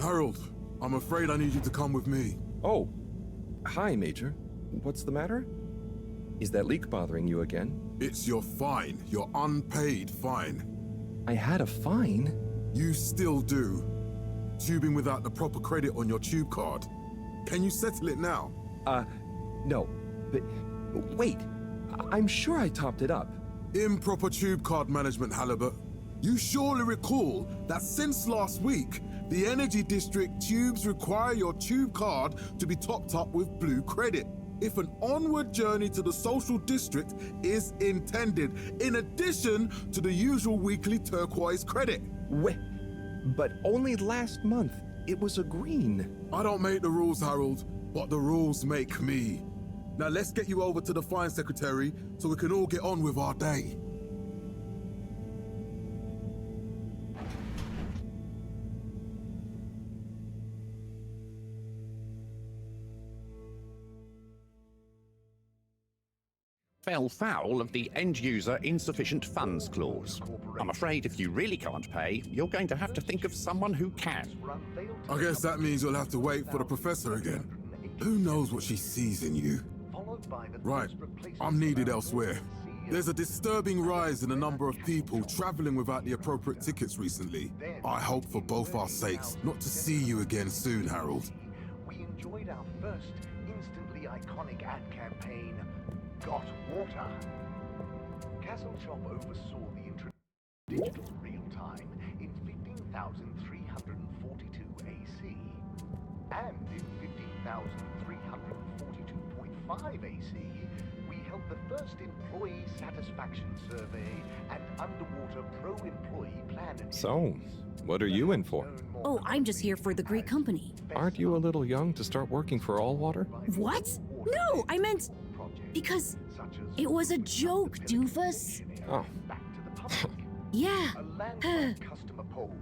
Harold, I'm afraid I need you to come with me. Oh, hi, Major. What's the matter? Is that leak bothering you again? It's your fine, your unpaid fine. I had a fine? You still do. Tubing without the proper credit on your tube card. Can you settle it now? No. But wait, I'm sure I topped it up. Improper tube card management, Halibut. You surely recall that since last week, the Energy District tubes require your tube card to be topped up with blue credit if an onward journey to the social district is intended, in addition to the usual weekly turquoise credit. Wait, but only last month it was a green. I don't make the rules, Harold, but the rules make me. Now let's get you over to the fine secretary so we can all get on with our day. Fell foul of the end-user insufficient funds clause. I'm afraid if you really can't pay, you're going to have to think of someone who can. I guess that means you'll have to wait for the professor again. Who knows what she sees in you? Right, I'm needed elsewhere. There's a disturbing rise in the number of people traveling without the appropriate tickets recently. I hope for both our sakes not to see you again soon, Harold. We enjoyed our first instantly iconic ad campaign, Got Water. Castle Shop oversaw the digital real-time in 15,342 AC and in 15,342.5 AC we held the first employee satisfaction survey and underwater pro-employee plan initiative. So, what are you in for? Oh, I'm just here for the great company. Aren't you a little young to start working for All Water? What? No, I meant because it was a joke, doofus. Oh. Yeah.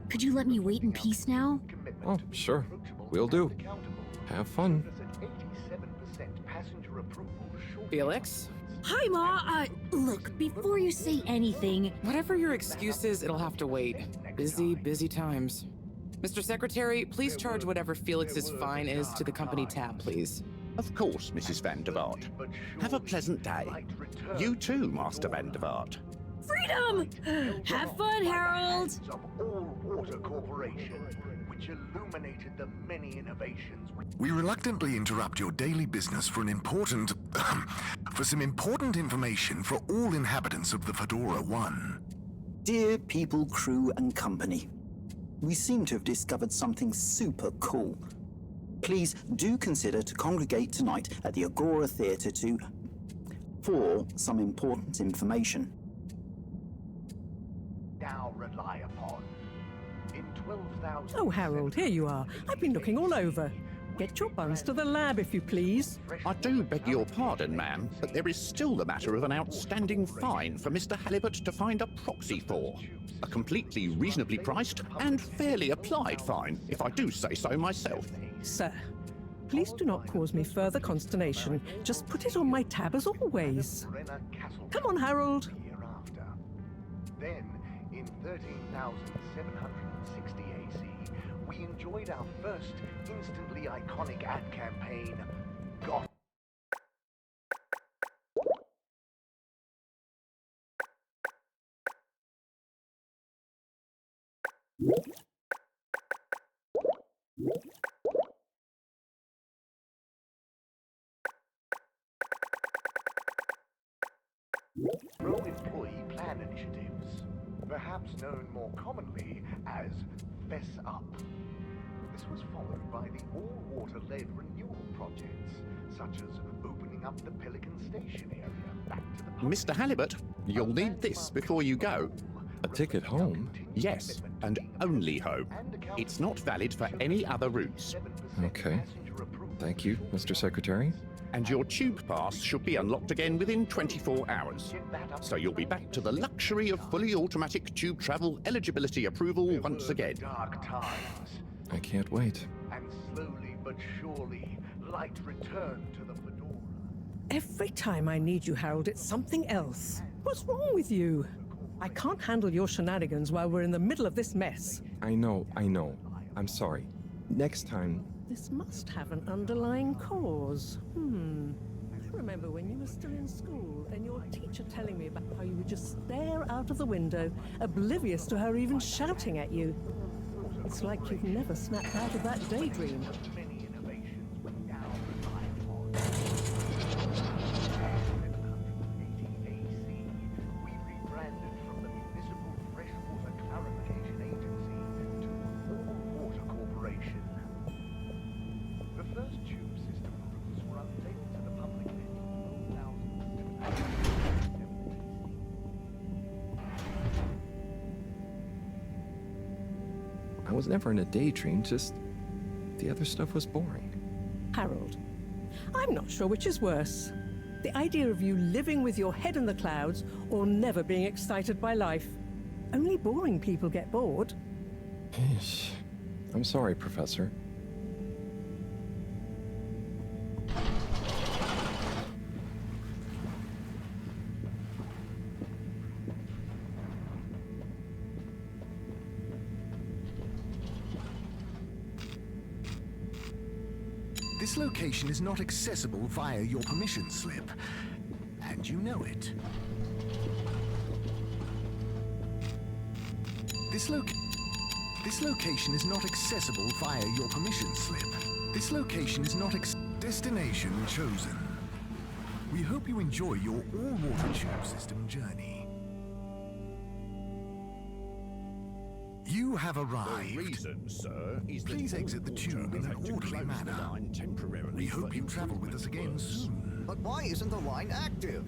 Could you let me wait in peace now? Oh, sure. Will do. Have fun. Felix? Hi, Ma. Look, before you say anything... Whatever your excuse is, it'll have to wait. Busy times. Mr. Secretary, please charge whatever Felix's fine is to the company tab, please. Of course, Mrs. Van der Vaart. Have a pleasant day. You too, Master Van der Vaart. Freedom! Have fun, Harold! Of All Water Corporation, which illuminated the many innovations. We reluctantly interrupt your daily business for some important information for all inhabitants of the Fedora 1. Dear people, crew, and company, we seem to have discovered something super cool. Please do consider to congregate tonight at the Agora Theatre for some important information. Now rely upon. In 12,000... Oh, Harold, here you are. I've been looking all over. Get your buns to the lab, if you please. I do beg your pardon, ma'am, but there is still the matter of an outstanding fine for Mr. Halibut to find a proxy for. A completely reasonably priced and fairly applied fine, if I do say so myself. Sir, please do not cause me further consternation. Just put it on my tab as always. Come on, Harold. Then, in 13,760 AC, we enjoyed our first instantly iconic ad campaign, Got. Pro-employee plan initiatives, perhaps known more commonly as Fess Up. This was followed by the all-water-led renewal projects, such as opening up the Pelican Station area back to the public. Mr. Halibut, you'll need this before you go. A ticket home? Yes, and only home. It's not valid for any other routes. Okay. Thank you, Mr. Secretary. And your tube pass should be unlocked again within 24 hours. So you'll be back to the luxury of fully automatic tube travel eligibility approval once again. Dark times. I can't wait. And slowly but surely, light returned to the Fedora. Every time I need you, Harold, it's something else. What's wrong with you? I can't handle your shenanigans while we're in the middle of this mess. I know. I'm sorry. Next time, This must have an underlying cause. I remember when you were still in school and your teacher telling me about how you would just stare out of the window, oblivious to her even shouting at you. It's like you've never snapped out of that daydream. Many innovations went down the line on 780 AC. We rebranded from the Municipal Freshwater Clarification Agency to All Water Corporation. The first tube system routes were unveiled to the public in 2007. I was never in a daydream, just the other stuff was boring. Harold, I'm not sure which is worse. The idea of you living with your head in the clouds or never being excited by life. Only boring people get bored. I'm sorry, Professor. This location is not accessible via your permission slip, and you know it. This location is not accessible via your permission slip. This location is not destination chosen. We hope you enjoy your all-water tube system journey. You have arrived. The reason, sir, is that Please exit the all tube water in have an had to orderly close the manner. line temporarily We for hope you travel with us again improvement works. soon. But why isn't the line active?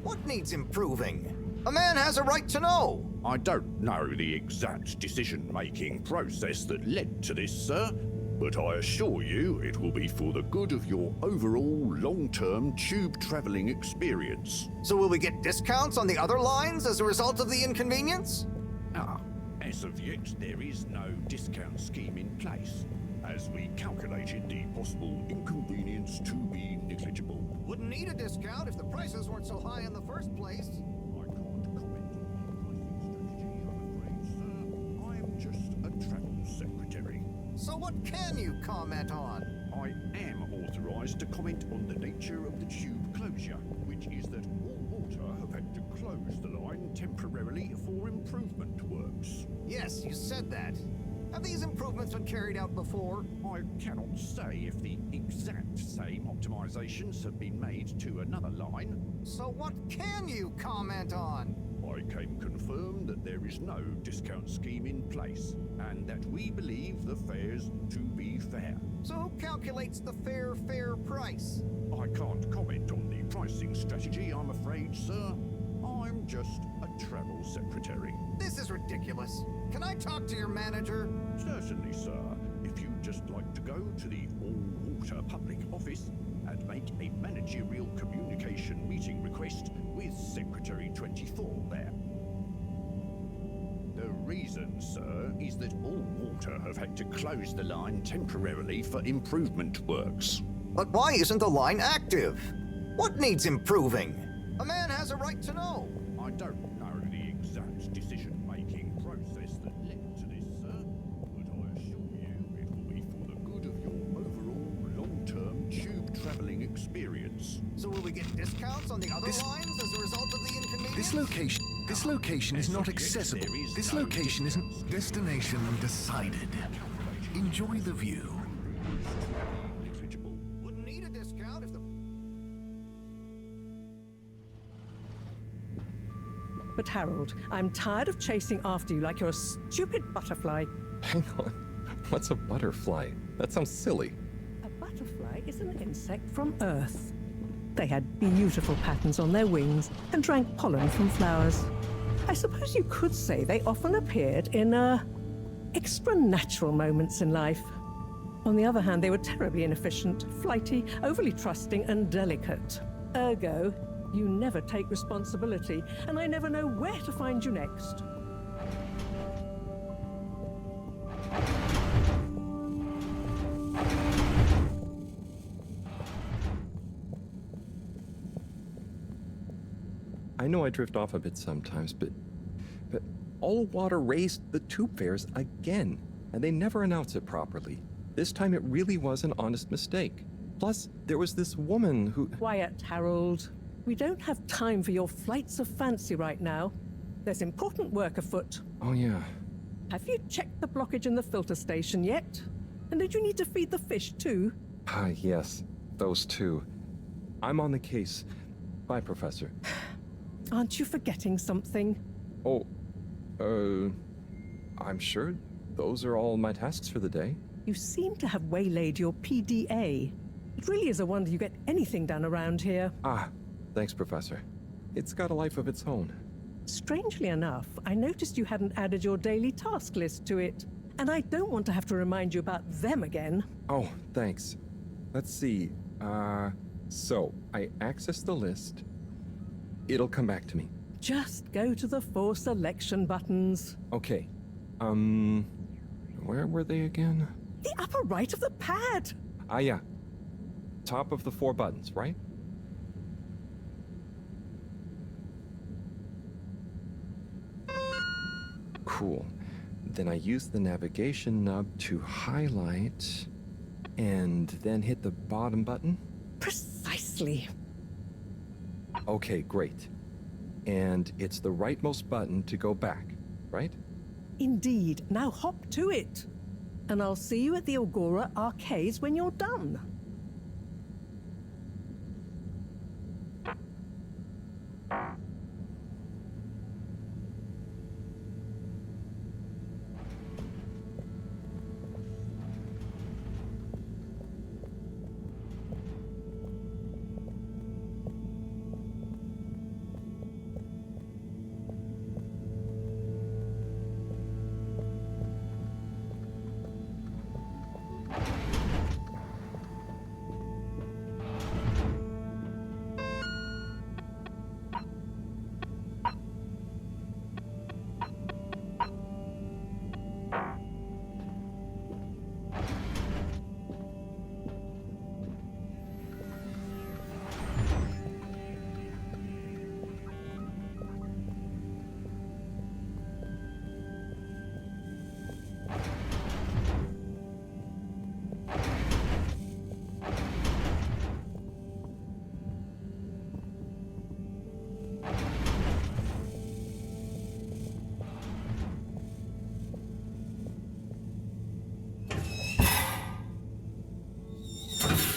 What needs improving? A man has a right to know. I don't know the exact decision-making process that led to this, sir, but I assure you it will be for the good of your overall long-term tube traveling experience. So will we get discounts on the other lines as a result of the inconvenience? As of yet, there is no discount scheme in place, as we calculated the possible inconvenience to be negligible. Wouldn't need a discount if the prices weren't so high in the first place. I can't comment on the pricing strategy, I'm afraid, sir. I am just a travel secretary. So what can you comment on? I am authorized to comment on the nature of the tube closure, which is that all water have had to close the line temporarily for improvement works. Yes, you said that. Have these improvements been carried out before? I cannot say if the exact same optimizations have been made to another line. So what can you comment on? I can confirm that there is no discount scheme in place, and that we believe the fares to be fair. So who calculates the fair price? I can't comment on the pricing strategy, I'm afraid, sir. I'm just a travel secretary. This is ridiculous. Can I talk to your manager? Certainly, sir. If you'd just like to go to the all-water public office and make a managerial communication meeting request with Secretary 24 there. The reason, sir, is that all water have had to close the line temporarily for improvement works. But why isn't the line active? What needs improving? A man has a right to know. I don't know the exact decision-making process that led to this, sir, but I assure you it will be for the good of your overall long-term tube traveling experience. So will we get discounts on the other lines as a result of the inconvenience? This location is not accessible. This location isn't destination decided. Enjoy the view. Negligible. Wouldn't need a discount if the... But Harold, I'm tired of chasing after you like you're a stupid butterfly. Hang on. What's a butterfly? That sounds silly. A butterfly is an insect from Earth. They had beautiful patterns on their wings and drank pollen from flowers. I suppose you could say they often appeared in, extra-natural moments in life. On the other hand, they were terribly inefficient, flighty, overly trusting, and delicate. Ergo, you never take responsibility, and I never know where to find you next. I know I drift off a bit sometimes, but all water raised the tube fares again, and they never announce it properly. This time it really was an honest mistake. Plus, there was this woman who... Quiet, Harold. We don't have time for your flights of fancy right now. There's important work afoot. Oh, yeah. Have you checked the blockage in the filter station yet? And did you need to feed the fish too? Ah, yes. Those two. I'm on the case. Bye, Professor. Aren't you forgetting something? Oh, I'm sure those are all my tasks for the day. You seem to have waylaid your PDA. It really is a wonder you get anything done around here. Ah, thanks, Professor. It's got a life of its own. Strangely enough, I noticed you hadn't added your daily task list to it. And I don't want to have to remind you about them again. Oh, thanks. Let's see. So I access the list. It'll come back to me. Just go to the 4 selection buttons. Okay. Where were they again? The upper right of the pad. Ah, yeah. Top of the 4 buttons, right? Cool. Then I use the navigation nub to highlight, and then hit the bottom button? Precisely. Okay, great. And it's the rightmost button to go back, right? Indeed. Now hop to it. And I'll see you at the Agora arcades when you're done.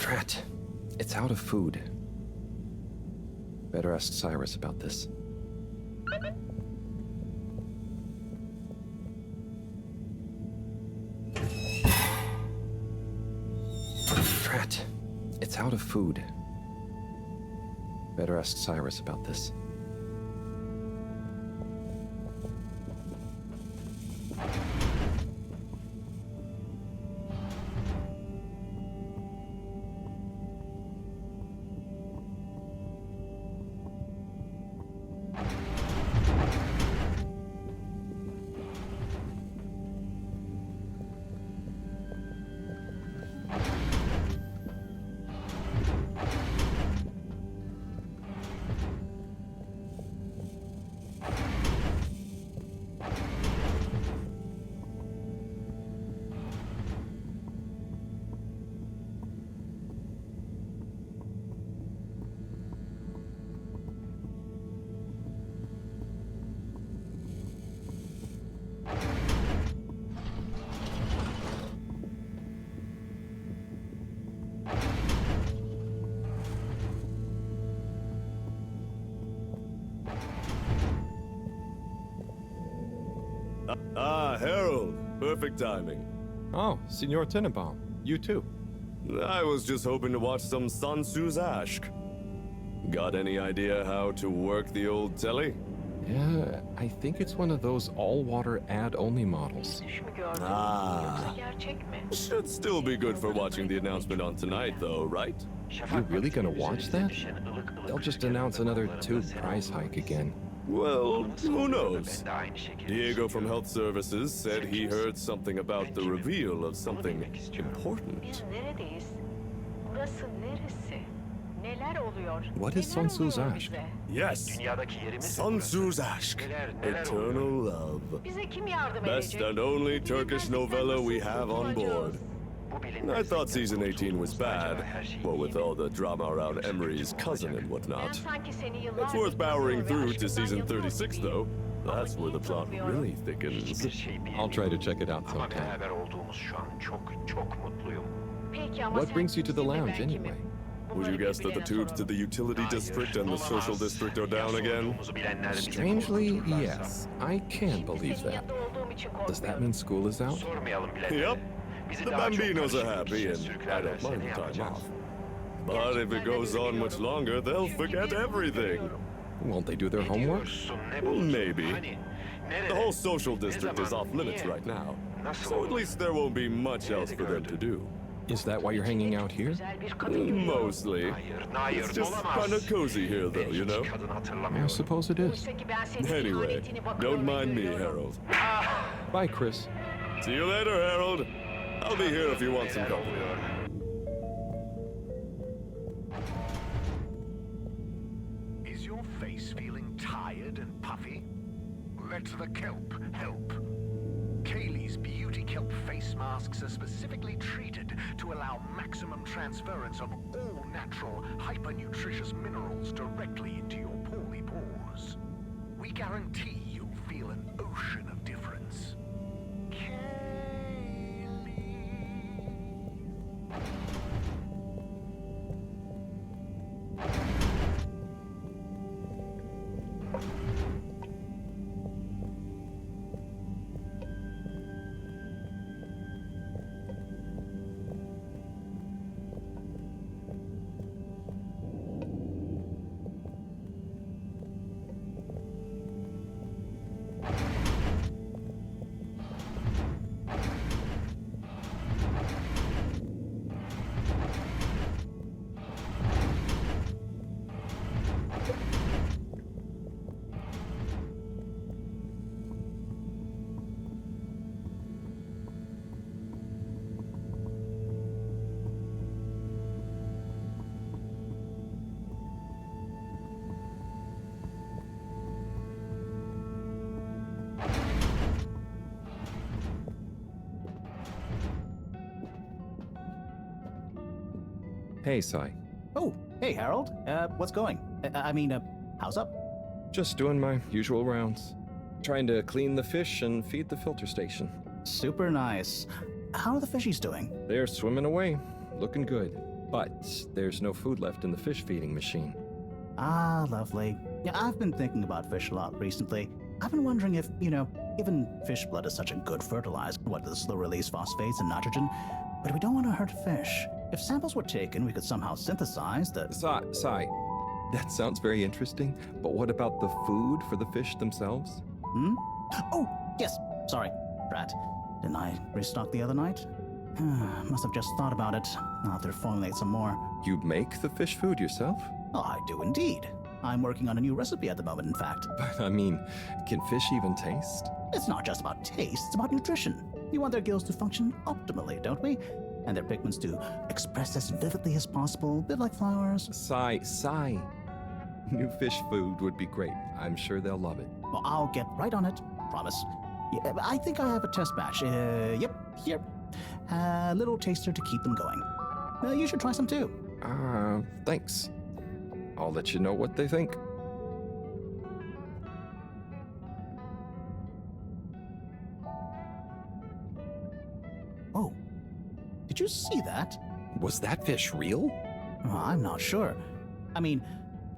Drat. It's out of food. Better ask Cyrus about this. Drat. It's out of food. Better ask Cyrus about this. Ah, Harold. Perfect timing. Oh, Signor Tenenbaum. You too. I was just hoping to watch some Sun Tzu's Ashk. Got any idea how to work the old telly? Yeah, I think it's one of those all-water ad-only models. Ah. Should still be good for watching the announcement on tonight, though, right? You're really gonna watch that? They'll just announce another tube price hike again. Well, who knows? Diego from Health Services said he heard something about the reveal of something important. What is Sun Tzu's Ashk? Yes, Sun Tzu's Ashk, Eternal Love. Best and only Turkish novella we have on board. I thought season 18 was bad, well, with all the drama around Emery's cousin and whatnot. It's worth powering through to season 36, though. That's where the plot really thickens. I'll try to check it out sometime. What brings you to the lounge, anyway? Would you guess that the tubes to the utility district and the social district are down again? Strangely, yes. I can believe that. Does that mean school is out? Yep. The Bambinos are happy, and I don't mind the time off. But if it goes on much longer, they'll forget everything. Won't they do their homework? Maybe. The whole social district is off limits right now, so at least there won't be much else for them to do. Is that why you're hanging out here? Mostly. It's just kind of cozy here, though, you know? I suppose it is. Anyway, don't mind me, Harold. Bye, Chris. See you later, Harold. I'll be here if you want some company. Is your face feeling tired and puffy? Let the kelp help. Kaylee's beauty kelp face masks are specifically treated to allow maximum transference of all natural, hyper-nutritious minerals directly into your poorly pores. We guarantee you'll feel an ocean of difference. Hey, Sai. Oh, hey, Harold. What's going? How's up? Just doing my usual rounds. Trying to clean the fish and feed the filter station. Super nice. How are the fishies doing? They're swimming away, looking good. But there's no food left in the fish feeding machine. Ah, lovely. Yeah, I've been thinking about fish a lot recently. I've been wondering if, given fish blood is such a good fertilizer, what the slow-release phosphates and nitrogen, but we don't want to hurt fish. If samples were taken, we could somehow synthesize the... Sai, that sounds very interesting, but what about the food for the fish themselves? Oh, yes, sorry, Brat. Didn't I restock the other night? Must have just thought about it. I'll have to formulate some more. You make the fish food yourself? Oh, I do indeed. I'm working on a new recipe at the moment, in fact. But can fish even taste? It's not just about taste, it's about nutrition. We want their gills to function optimally, don't we? And their pigments to express as vividly as possible, a bit like flowers. Sai. New fish food would be great. I'm sure they'll love it. Well, I'll get right on it. Promise. Yeah, I think I have a test batch. Yep, here. A little taster to keep them going. You should try some too. Thanks. I'll let you know what they think. Oh. Did you see that? Was that fish real? I'm not sure.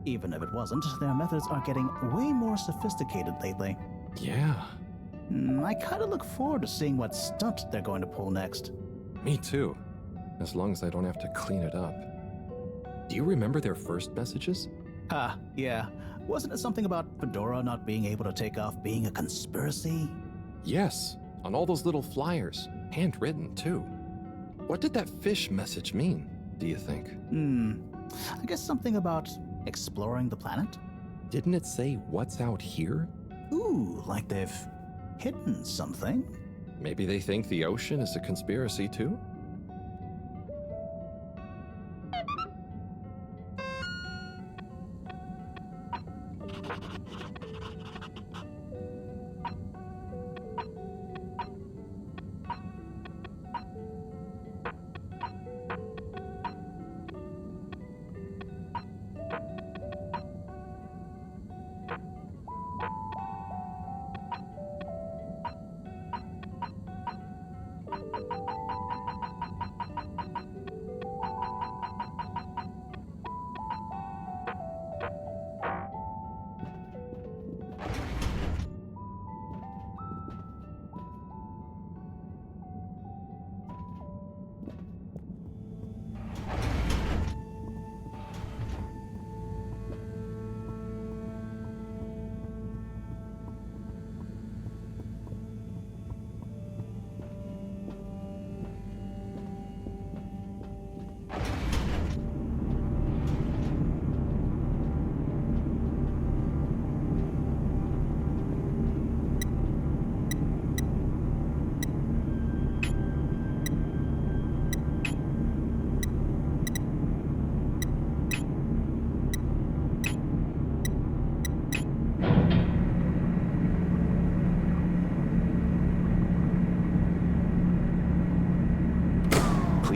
Even if it wasn't, their methods are getting way more sophisticated lately. Yeah. I kind of look forward to seeing what stunt they're going to pull next. Me too. As long as I don't have to clean it up. Do you remember their first messages? Yeah. Wasn't it something about Fedora not being able to take off being a conspiracy? Yes, on all those little flyers. Handwritten, too. What did that fish message mean, do you think? I guess something about exploring the planet? Didn't it say what's out here? Ooh, like they've hidden something? Maybe they think the ocean is a conspiracy, too?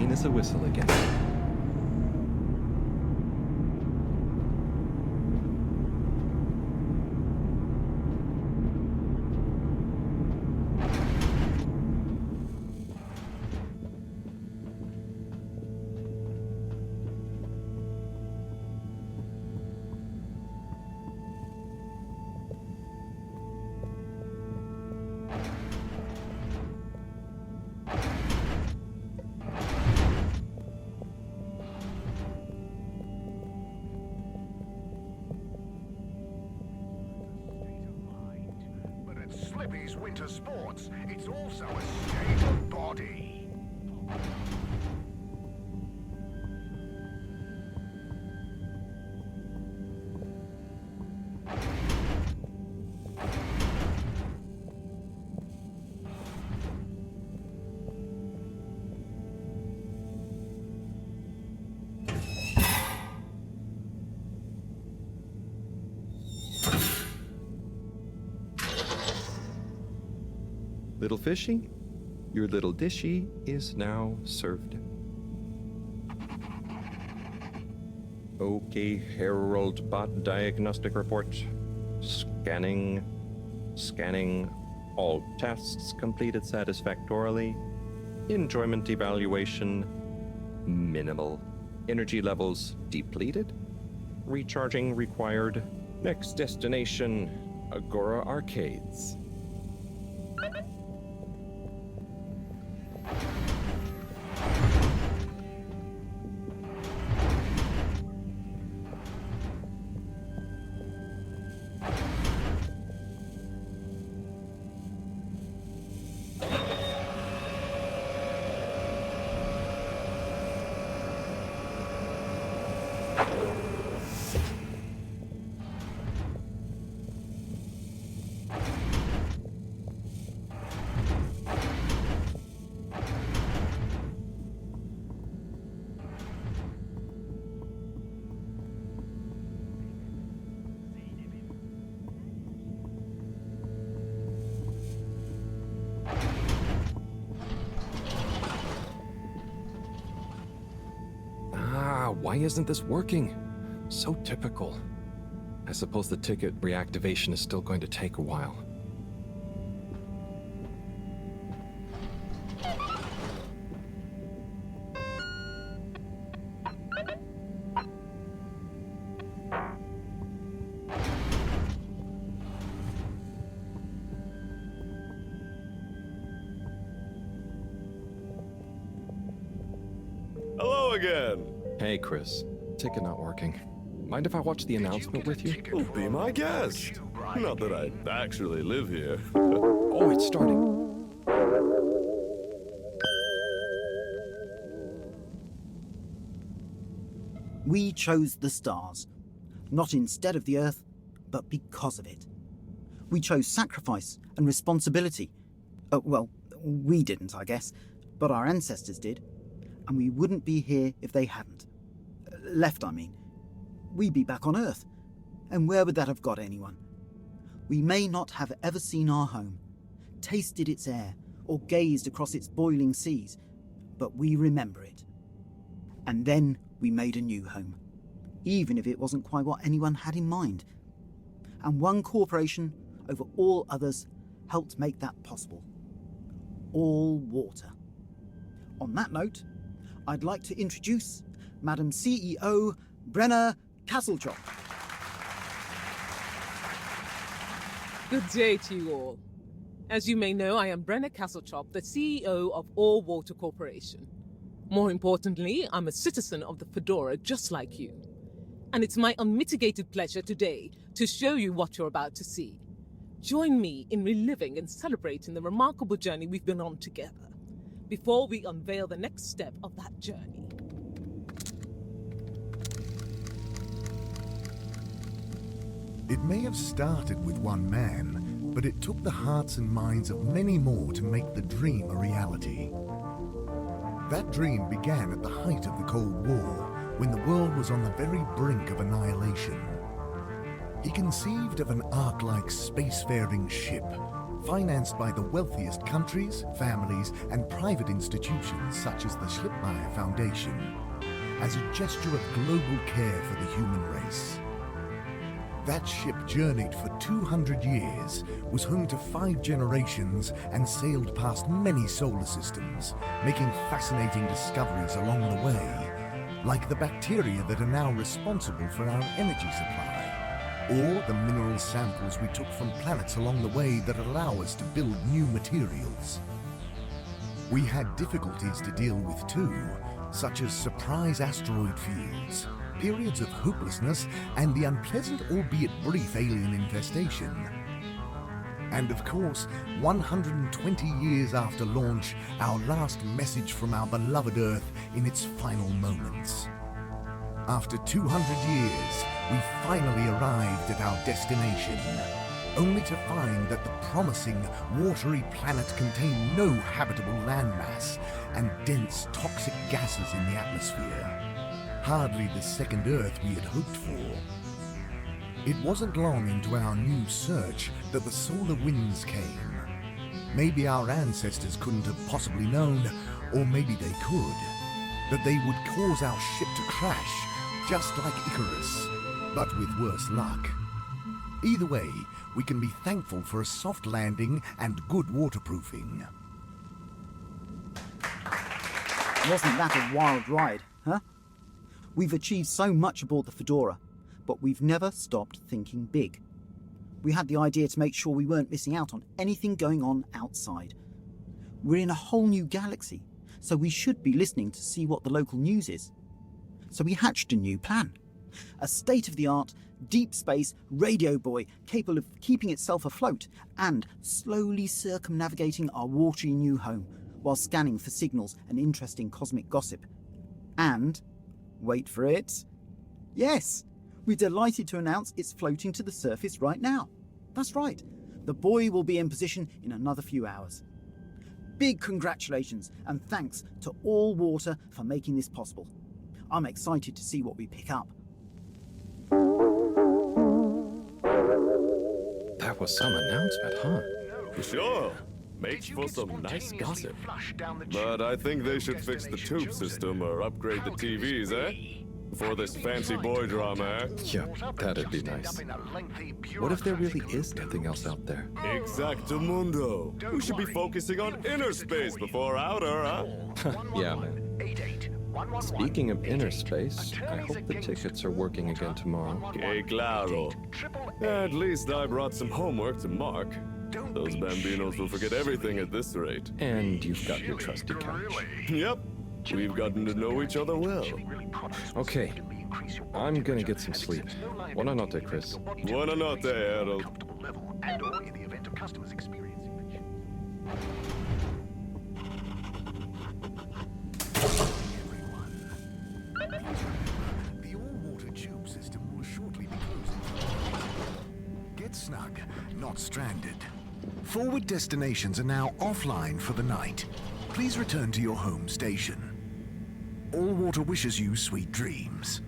clean as a whistle again. Slippy's winter sports, it's also a state of body. Little fishy, your little dishy is now served. Okay, Herald Bot Diagnostic Report. Scanning. All tests completed satisfactorily. Enjoyment evaluation, minimal. Energy levels depleted. Recharging required. Next destination, Agora Arcades. Why isn't this working? So typical. I suppose the ticket reactivation is still going to take a while. Hello again. Hey, Chris. Ticket not working. Mind if I watch the announcement with you? Oh, be my guest. Not that I actually live here. Oh, it's starting. We chose the stars, not instead of the Earth, but because of it. We chose sacrifice and responsibility. Well, we didn't, I guess, but our ancestors did, and we wouldn't be here if they hadn't. Left, I mean. We'd be back on Earth, and where would that have got anyone? We may not have ever seen our home, tasted its air, or gazed across its boiling seas, but we remember it. And then we made a new home, even if it wasn't quite what anyone had in mind. And one corporation over all others helped make that possible. All water. On that note, I'd like to introduce Madam CEO Brenna Castlechop. Good day to you all. As you may know, I am Brenna Castlechop, the CEO of All Water Corporation. More importantly, I'm a citizen of the Fedora just like you. And it's my unmitigated pleasure today to show you what you're about to see. Join me in reliving and celebrating the remarkable journey we've been on together, before we unveil the next step of that journey. It may have started with one man, but it took the hearts and minds of many more to make the dream a reality. That dream began at the height of the Cold War, when the world was on the very brink of annihilation. He conceived of an Ark-like spacefaring ship, financed by the wealthiest countries, families, and private institutions such as the Schlipmeyer Foundation, as a gesture of global care for the human race. That ship journeyed for 200 years, was home to 5 generations, and sailed past many solar systems, making fascinating discoveries along the way, like the bacteria that are now responsible for our energy supply, or the mineral samples we took from planets along the way that allow us to build new materials. We had difficulties to deal with too, such as surprise asteroid fields, periods of hopelessness, and the unpleasant albeit brief alien infestation. And of course, 120 years after launch, our last message from our beloved Earth in its final moments. After 200 years, we finally arrived at our destination, only to find that the promising, watery planet contained no habitable landmass and dense, toxic gases in the atmosphere. Hardly the second Earth we had hoped for. It wasn't long into our new search that the solar winds came. Maybe our ancestors couldn't have possibly known, or maybe they could, that they would cause our ship to crash, just like Icarus, but with worse luck. Either way, we can be thankful for a soft landing and good waterproofing. Wasn't that a wild ride, huh? We've achieved so much aboard the Fedora, but we've never stopped thinking big. We had the idea to make sure we weren't missing out on anything going on outside. We're in a whole new galaxy, so we should be listening to see what the local news is. So we hatched a new plan. A state-of-the-art, deep space radio buoy capable of keeping itself afloat and slowly circumnavigating our watery new home while scanning for signals and interesting cosmic gossip. And wait for it. Yes, we're delighted to announce it's floating to the surface right now. That's right, the buoy will be in position in another few hours. Big congratulations and thanks to All Water for making this possible. I'm excited to see what we pick up. That was some announcement, huh? Sure. Makes for some nice gossip. But I think they should fix the tube system or upgrade the TVs, eh? For this fancy boy drama, eh? Yeah, that'd be nice. What if there really is nothing else out there? Exactamundo. We should be focusing on inner space before outer, huh? Yeah, man. Speaking of inner space, I hope the tickets are working again tomorrow. Que claro. At least I brought some homework to mark. Those bambinos will forget everything at this rate. And you've got your trusty couch. Yep. We've gotten to know each other well. Okay. I'm gonna get some sleep. Buona notte, Chris. Buona notte, Harold. And/or in the event of customers experiencing The all-water tube system will shortly be closing. Get snug, not stranded. Forward destinations are now offline for the night. Please return to your home station. All Water wishes you sweet dreams.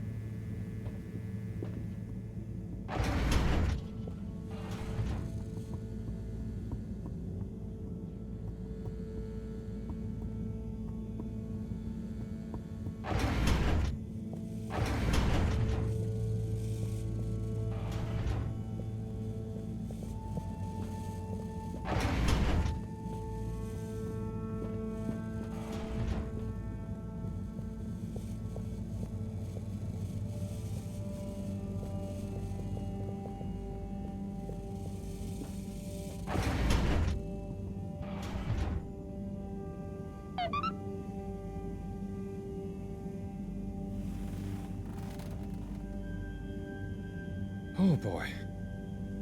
Oh boy,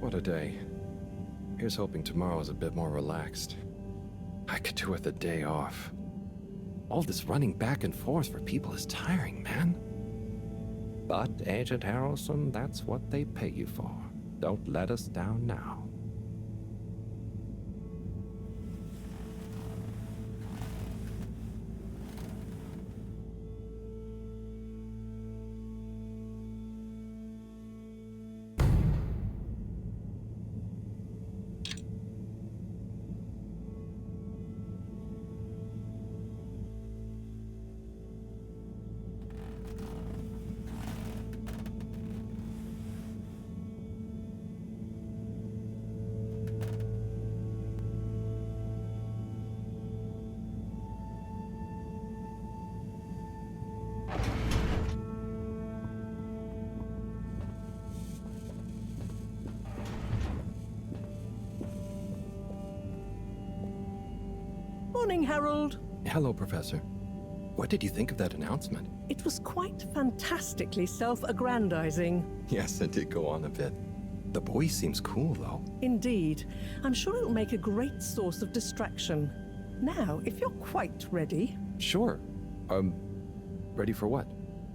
what a day. Here's hoping tomorrow's a bit more relaxed. I could do with a day off. All this running back and forth for people is tiring, man. But, Agent Harrelson, that's what they pay you for. Don't let us down now. Morning, Harold. Hello, Professor. What did you think of that announcement? It was quite fantastically self-aggrandizing. Yes, it did go on a bit. The boy seems cool, though. Indeed. I'm sure it'll make a great source of distraction. Now, if you're quite ready... Sure. Ready for what?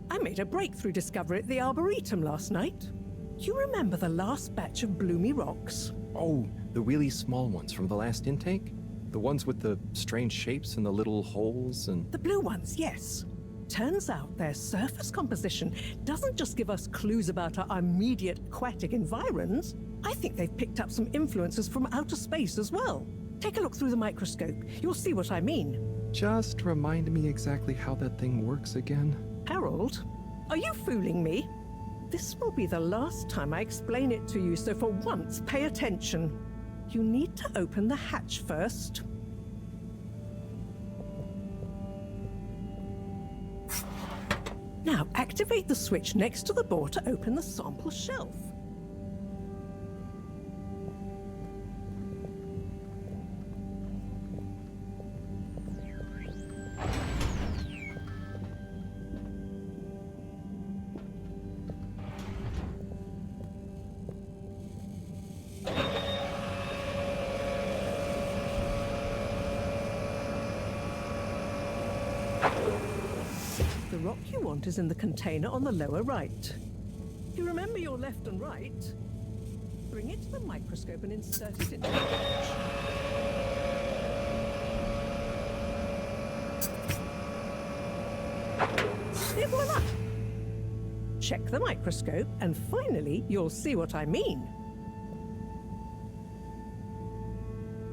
I made a breakthrough discovery at the Arboretum last night. You remember the last batch of bloomy rocks? Oh, the really small ones from the last intake? The ones with the strange shapes and the little holes and... The blue ones, yes. Turns out their surface composition doesn't just give us clues about our immediate aquatic environs. I think they've picked up some influences from outer space as well. Take a look through the microscope. You'll see what I mean. Just remind me exactly how that thing works again. Harold, are you fooling me? This will be the last time I explain it to you, so for once, pay attention. You need to open the hatch first. Now, activate the switch next to the board to open the sample shelf. The rock you want is in the container on the lower right. You remember your left and right? Bring it to the microscope and insert it into the hatch. Et voila! Check the microscope, and finally, you'll see what I mean.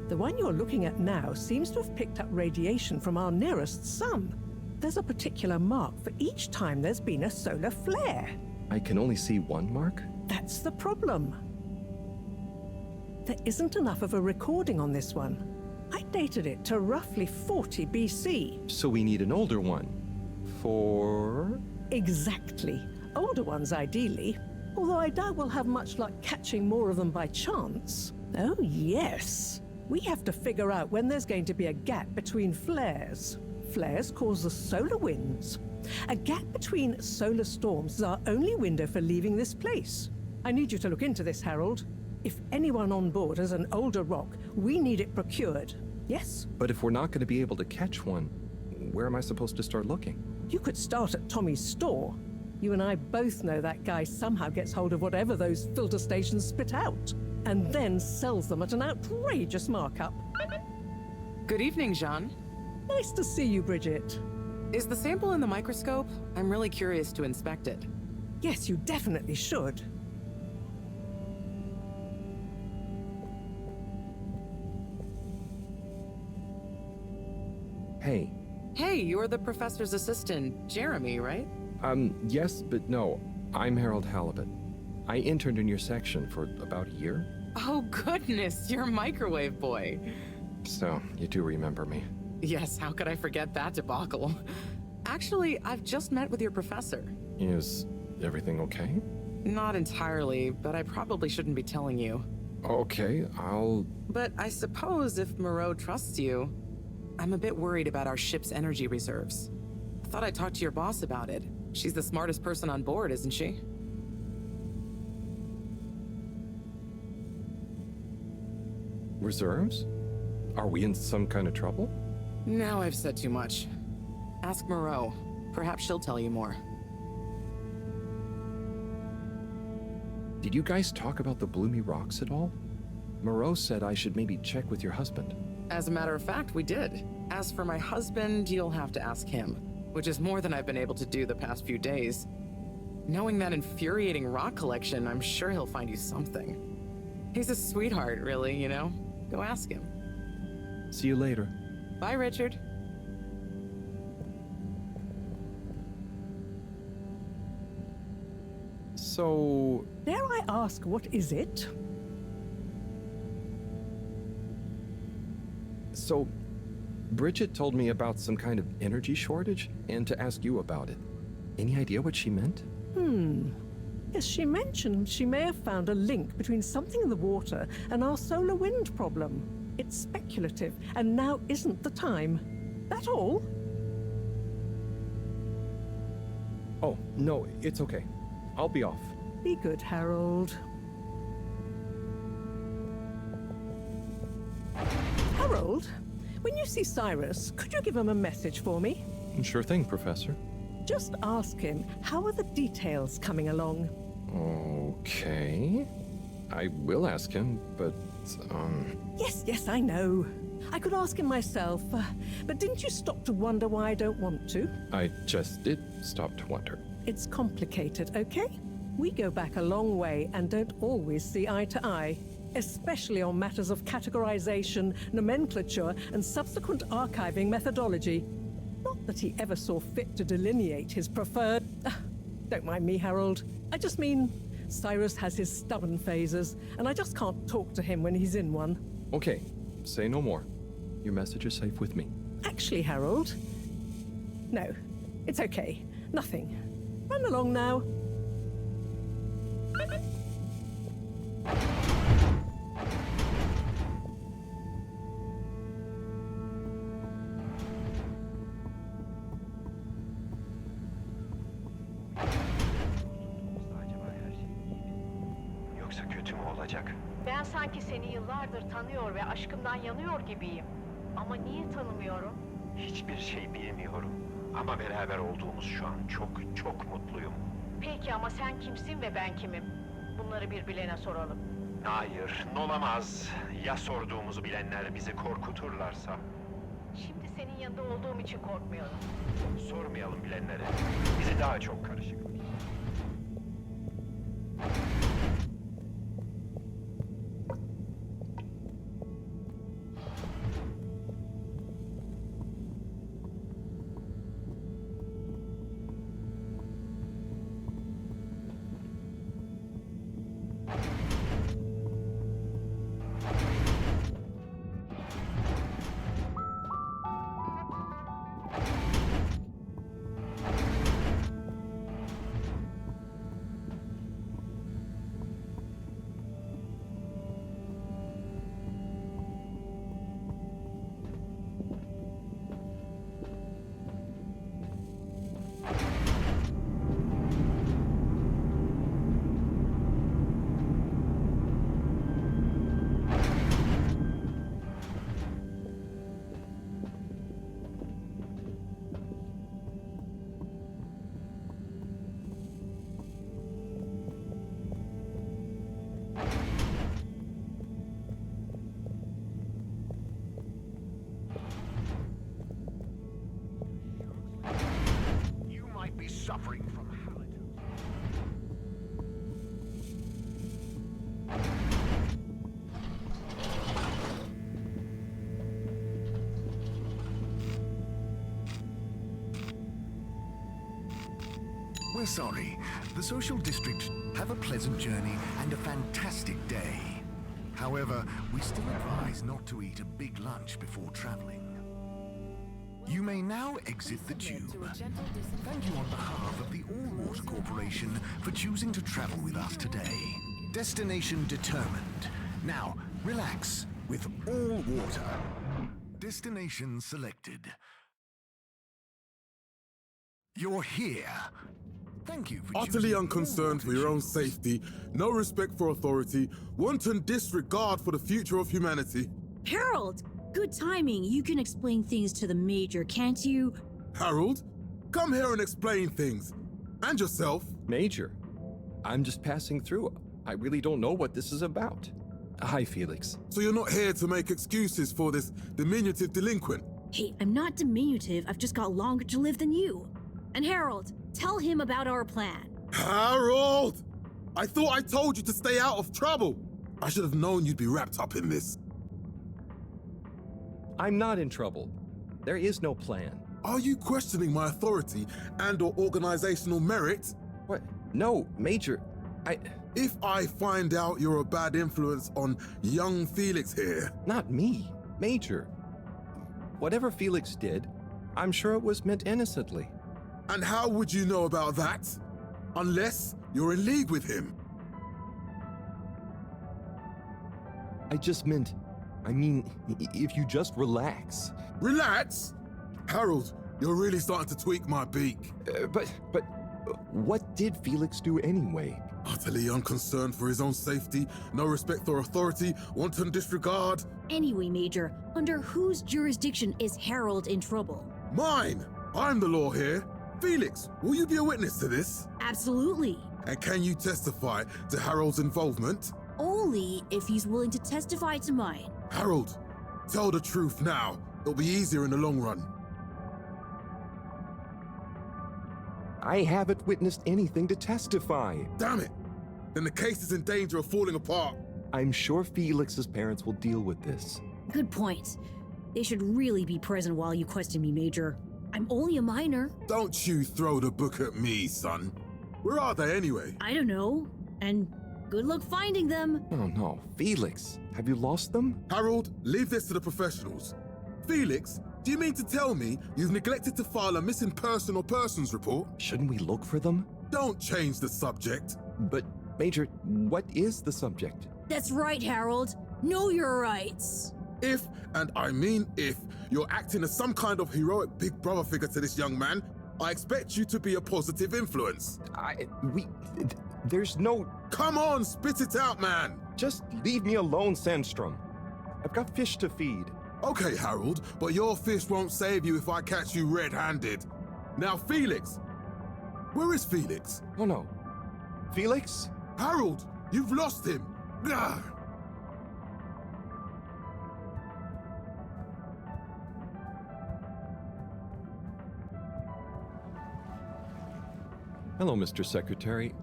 The one you're looking at now seems to have picked up radiation from our nearest sun. There's a particular mark for each time there's been a solar flare. I can only see one mark? That's the problem. There isn't enough of a recording on this one. I dated it to roughly 40 BC. So we need an older one. For... Exactly. Older ones, ideally. Although I doubt we'll have much luck catching more of them by chance. Oh, yes. We have to figure out when there's going to be a gap between flares. Flares cause the solar winds. A gap between solar storms is our only window for leaving this place. I need you to look into this, Harold. If anyone on board has an older rock, we need it procured. Yes? But if we're not going to be able to catch one, where am I supposed to start looking? You could start at Tommy's store. You and I both know that guy somehow gets hold of whatever those filter stations spit out, and then sells them at an outrageous markup. Good evening, Jean. Nice to see you, Bridget. Is the sample in the microscope? I'm really curious to inspect it. Yes, you definitely should. Hey. Hey, you're the professor's assistant, Jeremy, right? Yes, but no. I'm Harold Halibut. I interned in your section for about a year. Oh, goodness, you're a microwave boy. So, you do remember me. Yes, how could I forget that debacle? Actually, I've just met with your professor. Is everything okay? Not entirely, but I probably shouldn't be telling you. Okay, I'll... But I suppose if Moreau trusts you, I'm a bit worried about our ship's energy reserves. I thought I'd talk to your boss about it. She's the smartest person on board, isn't she? Reserves? Are we in some kind of trouble? Now I've said too much. Ask Moreau. Perhaps she'll tell you more. Did you guys talk about the bloomy rocks at all? Moreau said I should maybe check with your husband. As a matter of fact, we did. As for my husband, you'll have to ask him, which is more than I've been able to do the past few days. Knowing that infuriating rock collection, I'm sure he'll find you something. He's a sweetheart, really, you know? Go ask him. See you later. Bye, Richard. So... Dare I ask, what is it? So, Bridget told me about some kind of energy shortage and to ask you about it. Any idea what she meant? Yes, she mentioned she may have found a link between something in the water and our solar wind problem. It's speculative, and now isn't the time. That all? Oh, no, it's okay. I'll be off. Be good, Harold. Harold, when you see Cyrus, could you give him a message for me? Sure thing, Professor. Just ask him, how are the details coming along? Okay. I will ask him, but, Yes, I know. I could ask him myself, but didn't you stop to wonder why I don't want to? I just did stop to wonder. It's complicated, okay? We go back a long way and don't always see eye to eye, especially on matters of categorization, nomenclature, and subsequent archiving methodology. Not that he ever saw fit to delineate his preferred... Don't mind me, Harold. I just mean, Cyrus has his stubborn phases, and I just can't talk to him when he's in one. Okay, say no more. Your message is safe with me. Actually, Harold... No, it's okay. Nothing. Run along now. Yoksa kötü mü olacak? Ben sanki seni yıllardır tanıyor ve aşkımdan yanıyor gibiyim. Ama niye tanımıyorum? Hiçbir şey bilmiyorum. Ama beraber olduğumuz şu an çok mutluyum. Peki ama sen kimsin ve ben kimim? Bunları birbirlerine soralım. Hayır, olamaz. Ya sorduğumuzu bilenler bizi korkuturlarsa? Şimdi senin yanında olduğum için korkmuyorum. Sormayalım bilenlere. Bizi daha çok karışık. Suffering from Halibut. We're sorry. The social district have a pleasant journey and a fantastic day. However, we still advise not to eat a big lunch before traveling. You may now exit the tube. Thank you on behalf of the All-Water Corporation for choosing to travel with us today. Destination determined. Now, relax with All Water. Destination selected. You're here. Thank you for Utterly unconcerned for your own safety, no respect for authority, wanton disregard for the future of humanity. Harold! Good timing. You can explain things to the Major, can't you? Harold, come here and explain things. And yourself. Major, I'm just passing through. I really don't know what this is about. Hi, Felix. So you're not here to make excuses for this diminutive delinquent? Hey, I'm not diminutive. I've just got longer to live than you. And Harold, tell him about our plan. Harold! I thought I told you to stay out of trouble. I should have known you'd be wrapped up in this. I'm not in trouble. There is no plan. Are you questioning my authority and/or organizational merit? What? No, Major. If I find out you're a bad influence on young Felix here... Not me, Major. Whatever Felix did, I'm sure it was meant innocently. And how would you know about that? Unless you're in league with him. I just meant I mean, if you just relax. Relax? Harold, you're really starting to tweak my beak. But what did Felix do anyway? Utterly unconcerned for his own safety, no respect for authority, wanton disregard. Anyway, Major, under whose jurisdiction is Harold in trouble? Mine! I'm the law here. Felix, will you be a witness to this? Absolutely. And can you testify to Harold's involvement? Only if he's willing to testify to mine. Harold, tell the truth now. It'll be easier in the long run. I haven't witnessed anything to testify. Damn it! Then the case is in danger of falling apart. I'm sure Felix's parents will deal with this. Good point. They should really be present while you question me, Major. I'm only a minor. Don't you throw the book at me, son. Where are they anyway? I don't know. And good luck finding them. Oh no, Felix, have you lost them? Harold, leave this to the professionals. Felix, do you mean to tell me you've neglected to file a missing person or persons report? Shouldn't we look for them? Don't change the subject. But, Major, what is the subject? That's right, Harold. Know your rights. If, and I mean if, you're acting as some kind of heroic big brother figure to this young man, I expect you to be a positive influence. There's no... Come on, spit it out, man! Just leave me alone, Sandstrom. I've got fish to feed. Okay, Harold, but your fish won't save you if I catch you red-handed. Now, Felix! Where is Felix? Oh no. Felix? Harold, you've lost him! Ugh. Hello, Mr. Secretary.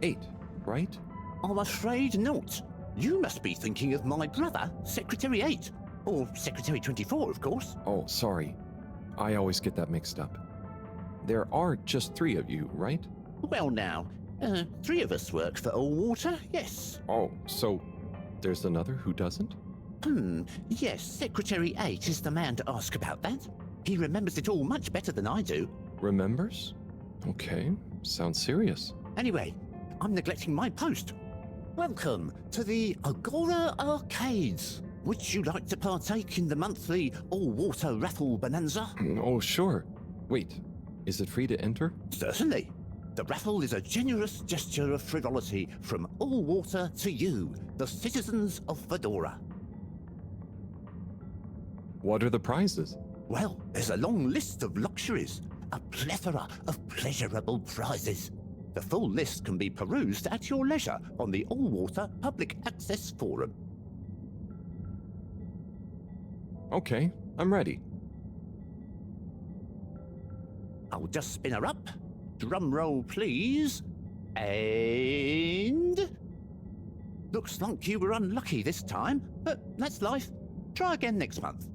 8, right? I'm afraid not. You must be thinking of my brother, Secretary 8. Or Secretary 24, of course. Oh, sorry. I always get that mixed up. There are just 3 of you, right? Well now, 3 of us work for Allwater, yes. Oh, so there's another who doesn't? Yes, Secretary 8 is the man to ask about that. He remembers it all much better than I do. Remembers? Okay, sounds serious. Anyway, I'm neglecting my post. Welcome to the Agora Arcades. Would you like to partake in the monthly all-water raffle bonanza? Oh, sure. Wait, is it free to enter? Certainly. The raffle is a generous gesture of frivolity from Allwater to you, the citizens of Fedora. What are the prizes? Well, there's a long list of luxuries, a plethora of pleasurable prizes. The full list can be perused at your leisure on the Allwater Public Access Forum. Okay, I'm ready. I'll just spin her up. Drum roll, please. And... Looks like you were unlucky this time, but that's life. Try again next month.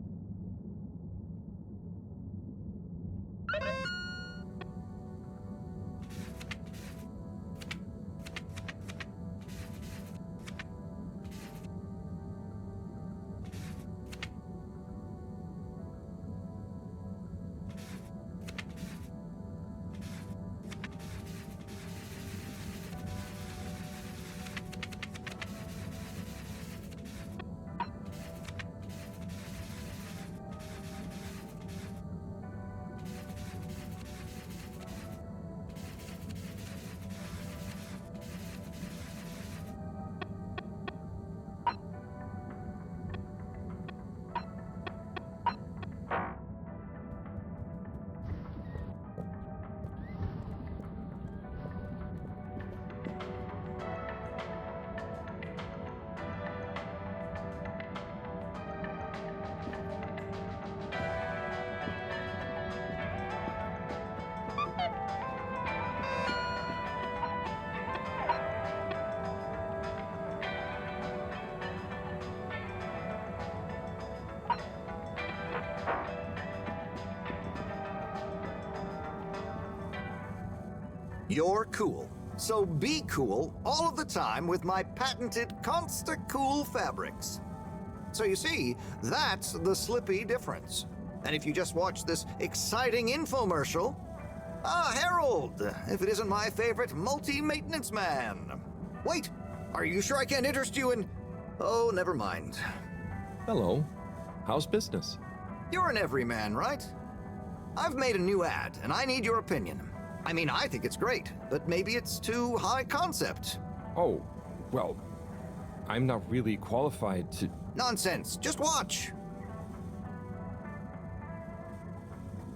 You're cool. So be cool all of the time with my patented Consta-Cool fabrics. So you see, that's the Slippy difference. And if you just watch this exciting infomercial... Ah, Harold! If it isn't my favorite multi-maintenance man. Wait, are you sure I can't interest you in... Oh, never mind. Hello. How's business? You're an everyman, right? I've made a new ad, and I need your opinion. I mean, I think it's great, but maybe it's too high concept. Oh, well, I'm not really qualified to... Nonsense. Just watch.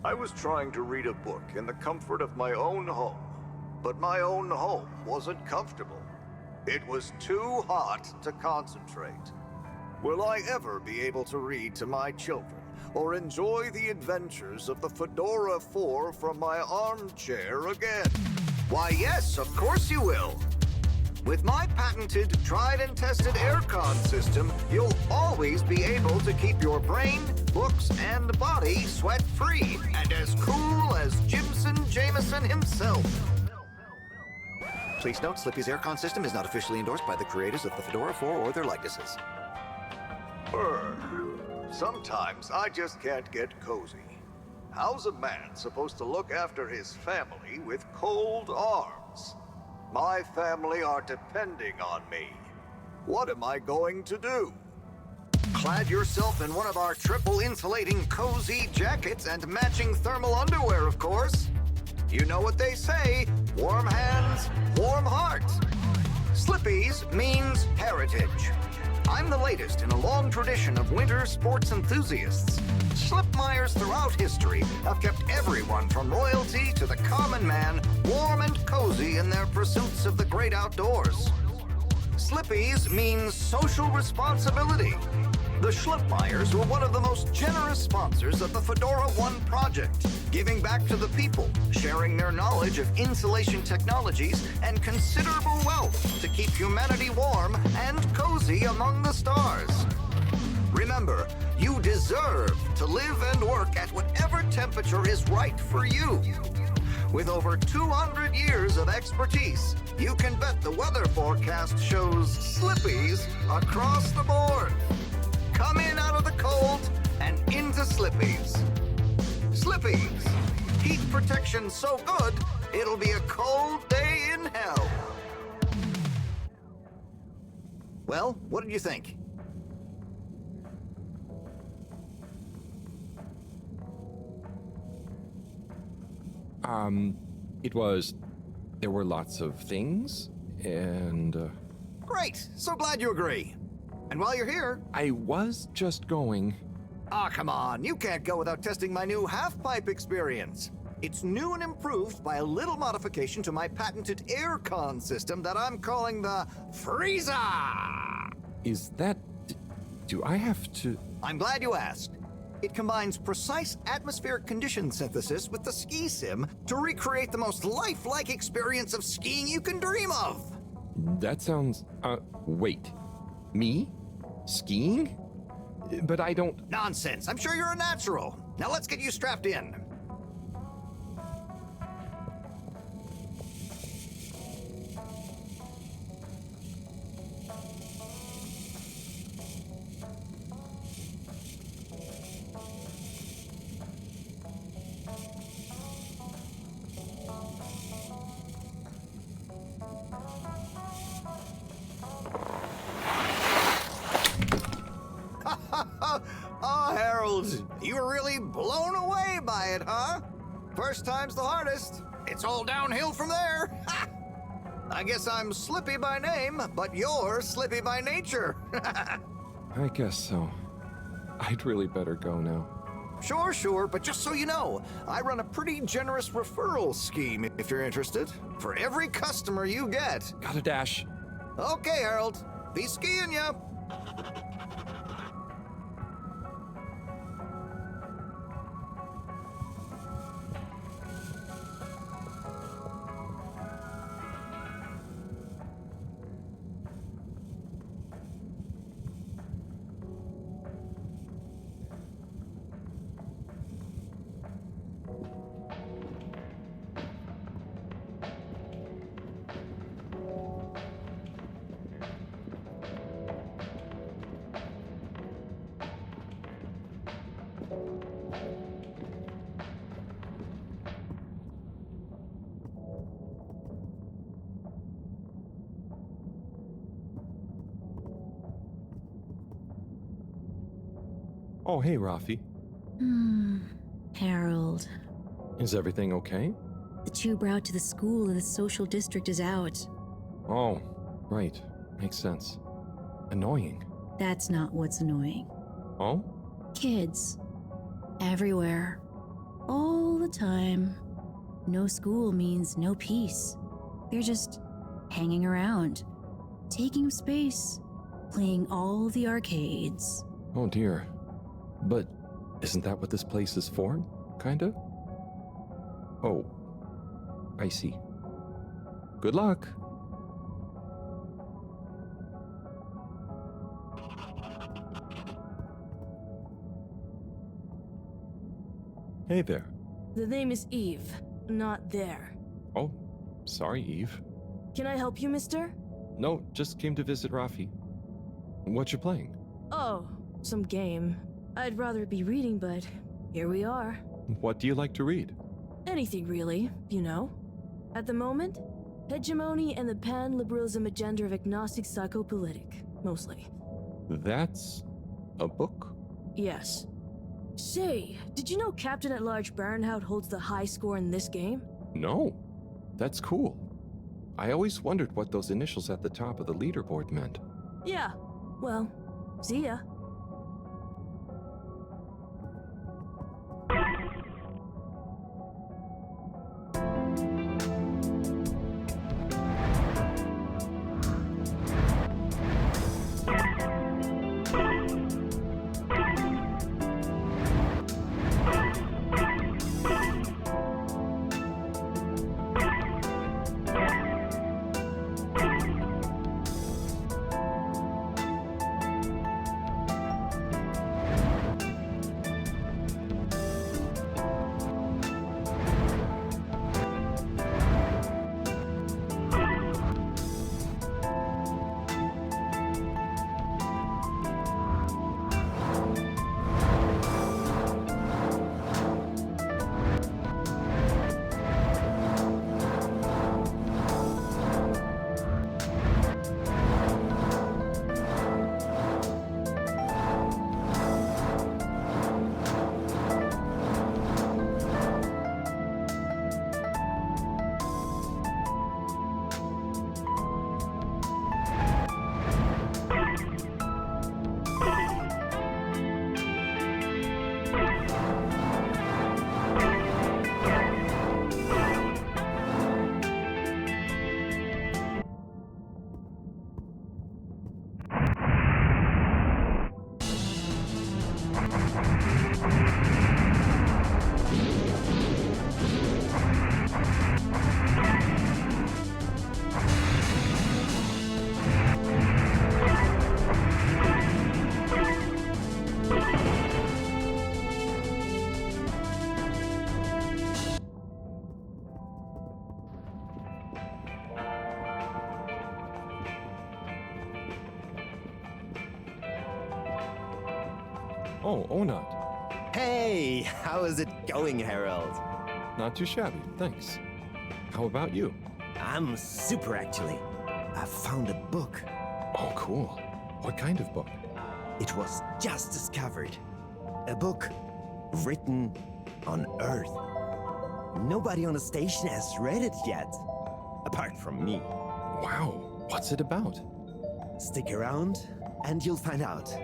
I was trying to read a book in the comfort of my own home, but my own home wasn't comfortable. It was too hot to concentrate. Will I ever be able to read to my children or enjoy the adventures of the Fedora 4 from my armchair again? Why, yes, of course you will. With my patented, tried and tested aircon system, you'll always be able to keep your brain, books, and body sweat-free and as cool as Jimson Jameson himself. Please note, Slippy's aircon system is not officially endorsed by the creators of the Fedora 4 or their likenesses. Sometimes I just can't get cozy. How's a man supposed to look after his family with cold arms? My family are depending on me. What am I going to do? Clad yourself in one of our triple insulating cozy jackets and matching thermal underwear, of course. You know what they say, warm hands, warm heart. Slippy's means heritage. I'm the latest in a long tradition of winter sports enthusiasts. Slipmeyers throughout history have kept everyone from royalty to the common man warm and cozy in their pursuits of the great outdoors. Slippy's means social responsibility. The Schlipmeyers were one of the most generous sponsors of the Fedora 1 project, giving back to the people, sharing their knowledge of insulation technologies and considerable wealth to keep humanity warm and cozy among the stars. Remember, you deserve to live and work at whatever temperature is right for you. With over 200 years of expertise, you can bet the weather forecast shows Slippies across the board. Come in out of the cold and into Slippies. Slippies. Heat protection so good, it'll be a cold day in hell. Well, what did you think? There were lots of things, and... Great! So glad you agree. And while you're here... I was just going... Ah, come on. You can't go without testing my new half-pipe experience. It's new and improved by a little modification to my patented aircon system that I'm calling the Freezer! Is that... do I have to... I'm glad you asked. It combines precise atmospheric condition synthesis with the ski sim to recreate the most lifelike experience of skiing you can dream of. That sounds... wait. Me? Skiing? But I don't... Nonsense. I'm sure you're a natural. Now let's get you strapped in. Oh, Harold, you were really blown away by it, huh? First time's the hardest. It's all downhill from there. I guess I'm Slippy by name, but you're Slippy by nature. I guess so. I'd really better go now. Sure, but just so you know, I run a pretty generous referral scheme if you're interested. For every customer you get. Gotta dash. Okay, Harold. Be skiing ya. Oh, hey, Rafi. Harold. Is everything okay? The tube route to the school in the social district is out. Oh, right. Makes sense. Annoying. That's not what's annoying. Oh? Kids. Everywhere. All the time. No school means no peace. They're just hanging around, taking up space, playing all the arcades. Oh dear. But isn't that what this place is for? Kinda? Oh. I see. Good luck. Hey there. The name is Eve, not there. Oh, sorry, Eve. Can I help you, mister? No, just came to visit Rafi. What you playing? Oh, some game. I'd rather be reading, but here we are. What do you like to read? Anything really, you know. At the moment, hegemony and the pan-liberalism agenda of agnostic psychopolitic, mostly. That's a book? Yes. Say, did you know Captain-at-Large Baronhout holds the high score in this game? No. That's cool. I always wondered what those initials at the top of the leaderboard meant. Yeah. Well, see ya. Oh, Onat. Hey, how is it going, Harold? Not too shabby, thanks. How about you? I'm super, actually. I found a book. Oh, cool. What kind of book? It was just discovered. A book written on Earth. Nobody on the station has read it yet, apart from me. Wow, what's it about? Stick around, and you'll find out.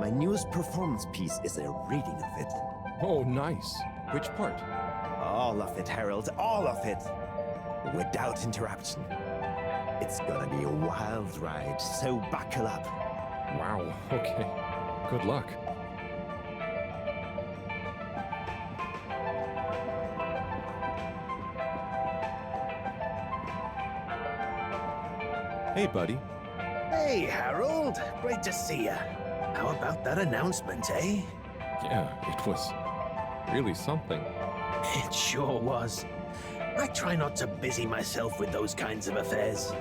My newest performance piece is a reading of it. Oh, nice. Which part? All of it, Harold, all of it. Without interruption. It's gonna be a wild ride, so buckle up. Wow, okay. Good luck. Hey, buddy. Hey, Harold. Great to see ya. How about that announcement, eh? Yeah, it was really something. It sure was. I try not to busy myself with those kinds of affairs.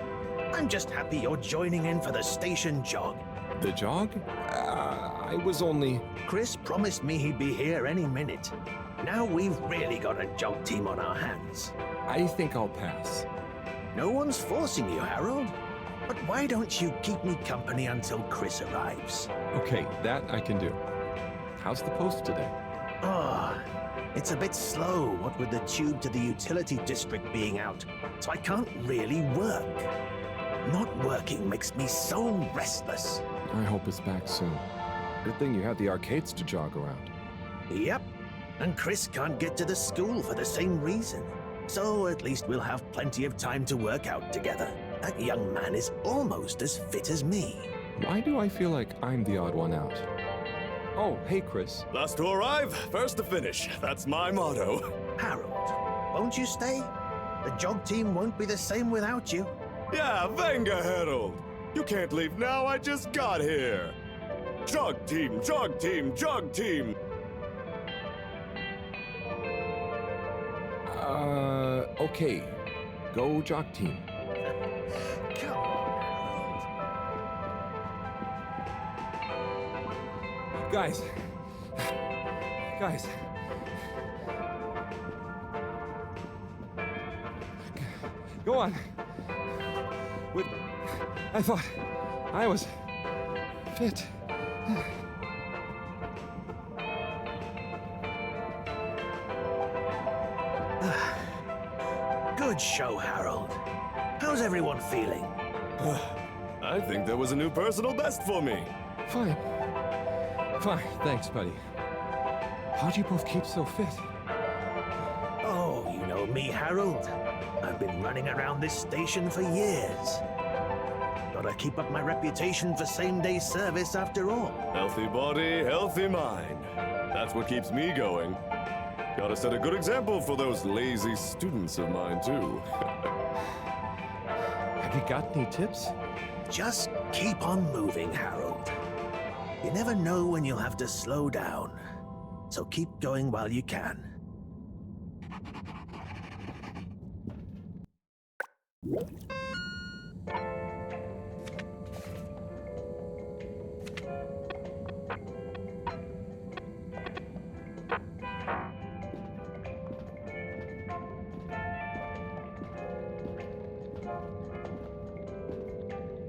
I'm just happy you're joining in for the station jog. The jog? I was only... Chris promised me he'd be here any minute. Now we've really got a jog team on our hands. I think I'll pass. No one's forcing you, Harold. But why don't you keep me company until Chris arrives? Okay, that I can do. how's the post today? Oh, it's a bit slow, what with the tube to the utility district being out, so I can't really work. Not working makes me so restless. I hope it's back soon. Good thing you have the arcades to jog around. Yep, and Chris can't get to the school for the same reason. So at least we'll have plenty of time to work out together. That young man is almost as fit as me. Why do I feel like I'm the odd one out? Oh, hey, Chris. Last to arrive, first to finish. That's my motto. Harold, won't you stay? The jog team won't be the same without you. Yeah, venga, Harold. You can't leave now, I just got here. Jog team, jog team, jog team. Okay. Go jog team. Come on, Harold. Guys. Go on. I thought I was fit. Good show, Harold. How's everyone feeling? I think there was a new personal best for me. Fine, thanks, buddy. How do you both keep so fit? Oh, you know me, Harold. I've been running around this station for years. Gotta keep up my reputation for same-day service after all. Healthy body, healthy mind. That's what keeps me going. Gotta set a good example for those lazy students of mine, too. Have you got any tips? Just keep on moving, Harold. You never know when you'll have to slow down. So keep going while you can.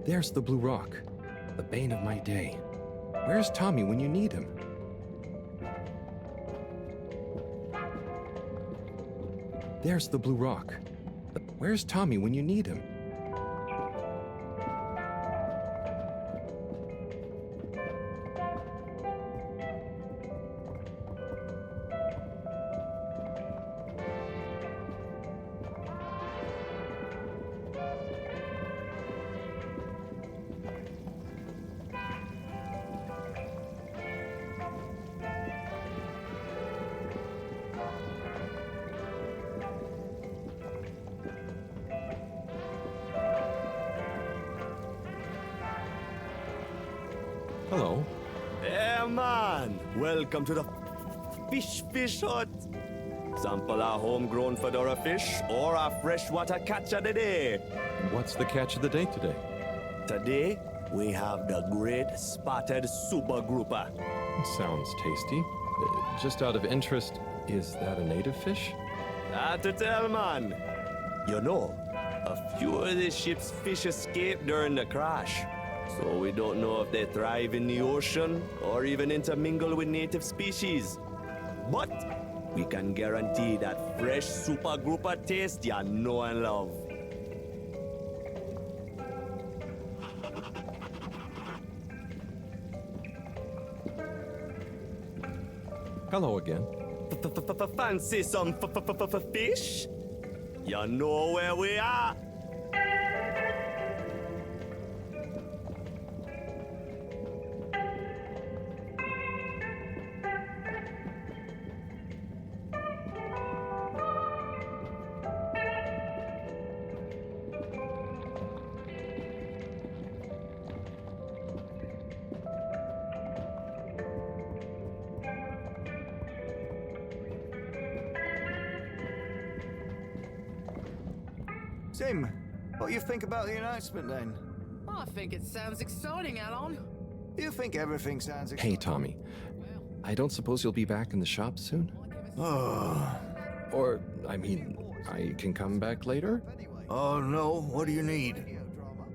There's the Blue Rock, the bane of my day. Where's Tommy when you need him? There's the Blue Rock. Where's Tommy when you need him? Hello. Yeah, man. Welcome to the fish hut. Sample our homegrown fedora fish or our freshwater catch of the day. What's the catch of the day today? Today, we have the great spotted super grouper. Sounds tasty. Just out of interest, is that a native fish? Hard to tell, man. You know, a few of the ship's fish escaped during the crash. So we don't know if they thrive in the ocean or even intermingle with native species. But we can guarantee that fresh super grouper taste you know and love. Hello again. Fancy some fish? You know where we are. Tim, what do you think about the announcement then? I think it sounds exciting, Alan. Do you think everything sounds exciting? Hey, Tommy. I don't suppose you'll be back in the shop soon? Or, I mean, I can come back later? Oh, no. What do you need?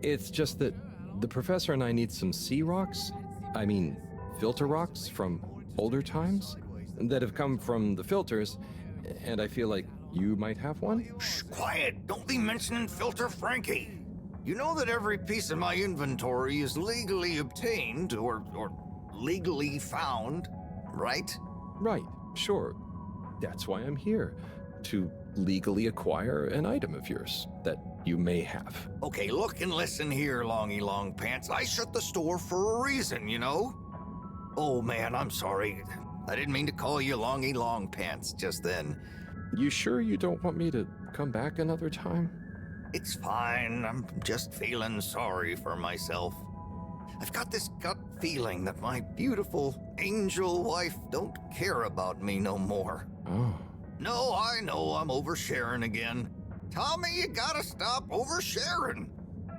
It's just that the professor and I need some sea rocks. I mean, filter rocks from older times that have come from the filters, and I feel like you might have one? Shh, quiet! Don't be mentioning Filter Frankie! You know that every piece of my inventory is legally obtained, or legally found, right? Right, sure. That's why I'm here, to legally acquire an item of yours that you may have. Okay, look and listen here, Longy Long Pants. I shut the store for a reason, you know? Oh man, I'm sorry. I didn't mean to call you Longy Long Pants just then. You sure you don't want me to come back another time? It's fine. I'm just feeling sorry for myself. I've got this gut feeling that my beautiful angel wife don't care about me no more. Oh. No, I know I'm oversharing again. Tommy, you gotta stop oversharing.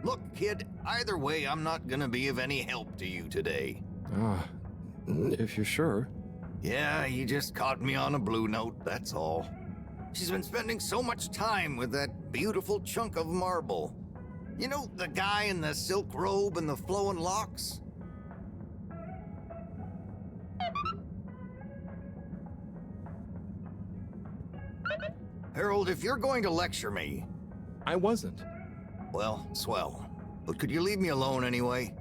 Look, kid, either way, I'm not gonna be of any help to you today. Ah, if you're sure. Yeah, you just caught me on a blue note, that's all. She's been spending so much time with that beautiful chunk of marble. You know, the guy in the silk robe and the flowing locks? Harold, if you're going to lecture me... I wasn't. Well, swell. But could you leave me alone anyway?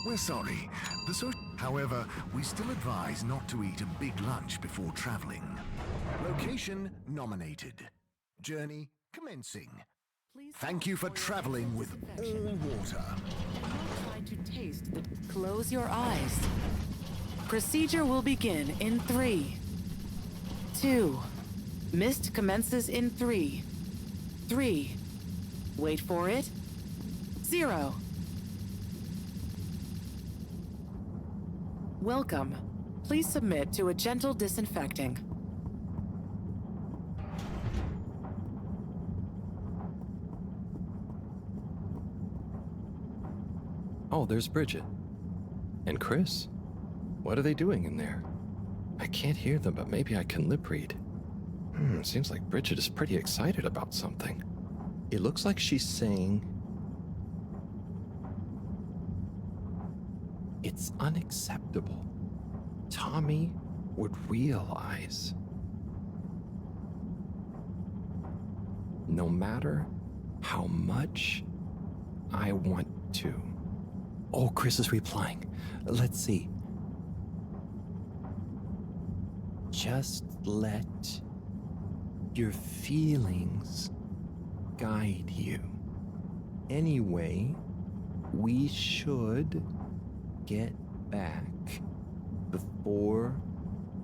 We're sorry. However, we still advise not to eat a big lunch before traveling. Location nominated. Journey commencing. Thank you for traveling with all water. Try to taste the... Close your eyes. Procedure will begin in 3, 2. Mist commences in 3, 3. Wait for it. 0. Welcome. Please submit to a gentle disinfecting. Oh, there's Bridget. And Chris? What are they doing in there? I can't hear them, but maybe I can lip read. Seems like Bridget is pretty excited about something. It looks like she's saying... It's unacceptable. Tommy would realize. No matter how much I want to. Oh, Chris is replying. Let's see. Just let your feelings guide you. Anyway, we should get back before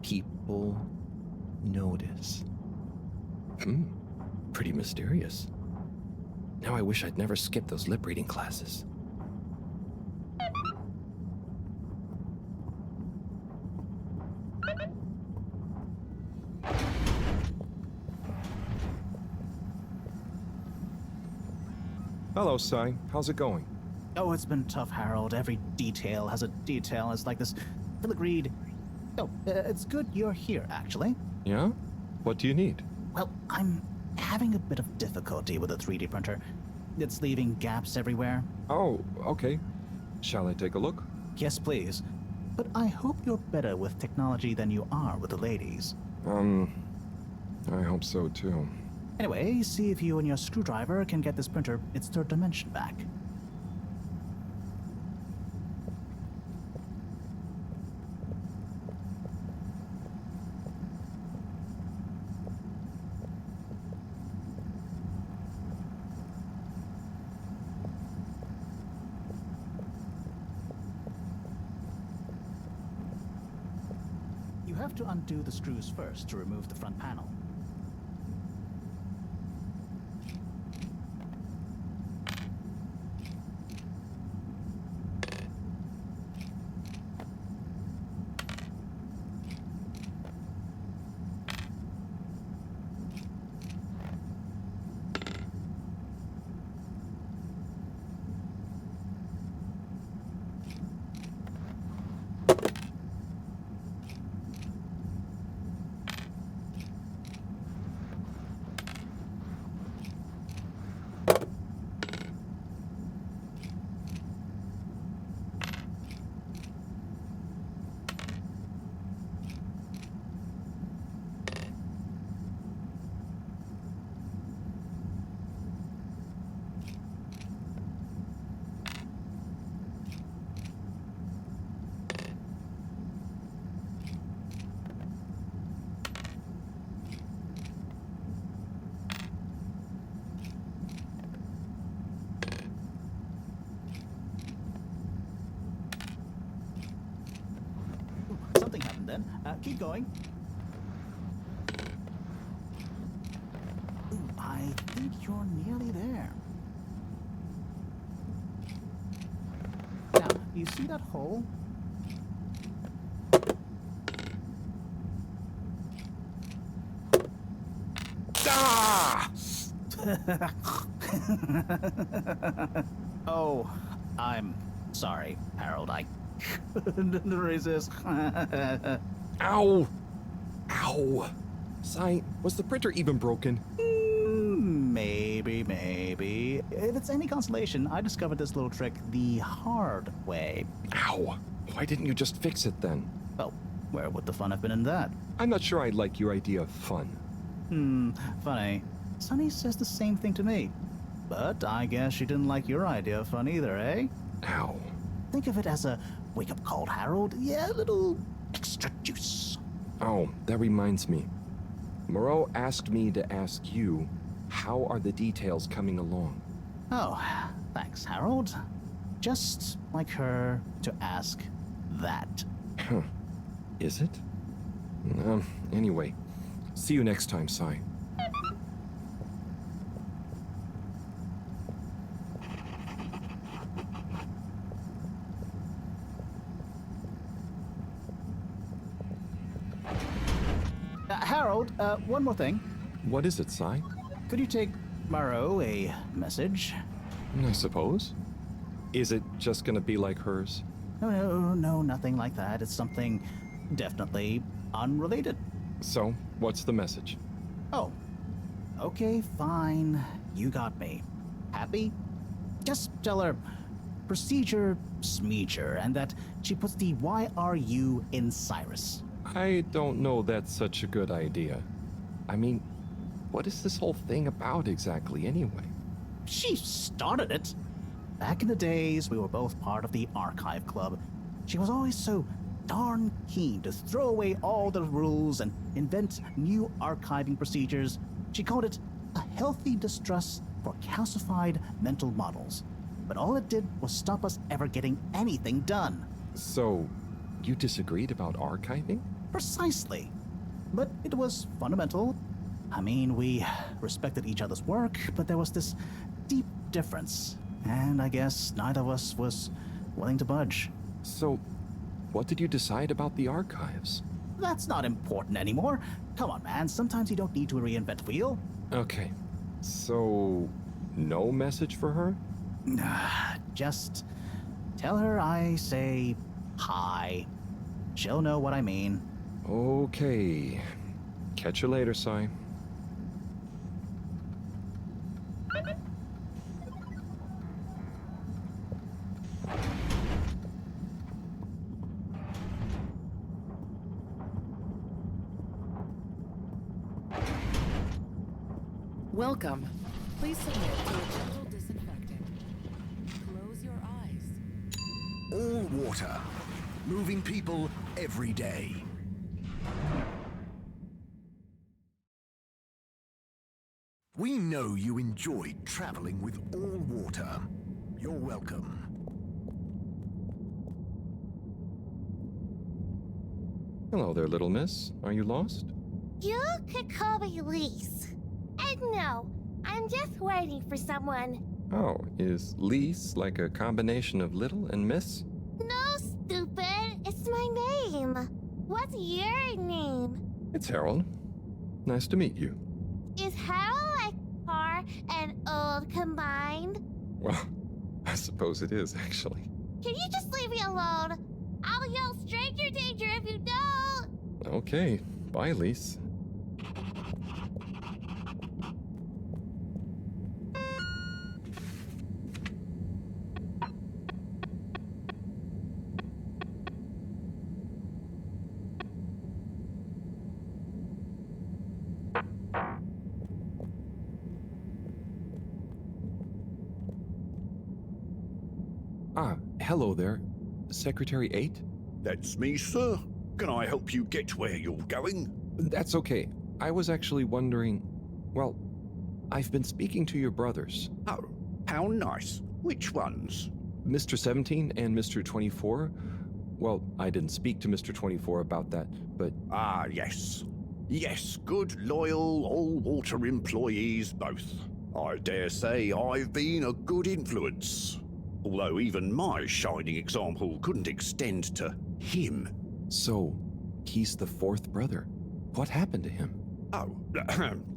people notice. Pretty mysterious. Now I wish I'd never skipped those lip reading classes. Hello, Sai. How's it going? Oh, it's been tough, Harold. Every detail has a detail. It's like this filigree. Oh, it's good you're here, actually. Yeah? What do you need? Well, I'm having a bit of difficulty with a 3D printer. It's leaving gaps everywhere. Oh, okay. Shall I take a look? Yes, please. But I hope you're better with technology than you are with the ladies. I hope so too. Anyway, see if you and your screwdriver can get this printer its third dimension back. You have to undo the screws first to remove the front panel. keep going. Ooh, I think you're nearly there. Now, do you see that hole? Ah! Oh, I'm sorry, Harold. I couldn't resist. Ow! Ow! Sai, was the printer even broken? Maybe. If it's any consolation, I discovered this little trick the hard way. Ow! Why didn't you just fix it then? Well, where would the fun have been in that? I'm not sure I like your idea of fun. Funny. Sunny says the same thing to me. But I guess she didn't like your idea of fun either, eh? Ow. Think of it as a wake-up call, Harold. Yeah, a little extra juice. Oh, that reminds me. Moreau asked me to ask you, how are the details coming along? Oh, thanks, Harold. Just like her to ask that. Huh. Is it? Anyway, see you next time, Sai. Harold, one more thing. What is it, Sai? Could you take Moreau a message? I suppose. Is it just gonna be like hers? No, nothing like that. It's something definitely unrelated. So, what's the message? Oh, okay, fine. You got me. Happy? Just tell her procedure smeecher and that she puts the YRU in Cyrus. I don't know that's such a good idea. I mean, what is this whole thing about exactly anyway? She started it. Back in the days, we were both part of the Archive Club. She was always so darn keen to throw away all the rules and invent new archiving procedures. She called it a healthy distrust for calcified mental models. But all it did was stop us ever getting anything done. So, you disagreed about archiving? Precisely. But it was fundamental. I mean, we respected each other's work, but there was this deep difference. And I guess neither of us was willing to budge. So, what did you decide about the archives? That's not important anymore. Come on, man. Sometimes you don't need to reinvent the wheel. Okay. So, no message for her? Just tell her I say hi. She'll know what I mean. Okay. Catch you later, Sai. Welcome. Please submit to a gentle disinfecting. Close your eyes. All water. Moving people every day. We know you enjoyed traveling with All Water. You're welcome. Hello there, little miss. Are you lost? You could call me Lise. And no, I'm just waiting for someone. Oh, is Lise like a combination of little and miss? No, stupid. It's my name. What's your name? It's Harold. Nice to meet you. Is Harold like car and old combined? Well, I suppose it is, actually. Can you just leave me alone? I'll yell stranger danger if you don't. Okay. Bye, Lise. Hello there. Secretary 8? That's me, sir. Can I help you get where you're going? That's okay. I was actually wondering... Well, I've been speaking to your brothers. Oh, how nice. Which ones? Mr. 17 and Mr. 24. Well, I didn't speak to Mr. 24 about that, but... Ah, yes. Yes, good, loyal, all-water employees both. I dare say I've been a good influence. Although even my shining example couldn't extend to him. So, he's the fourth brother. What happened to him? Oh,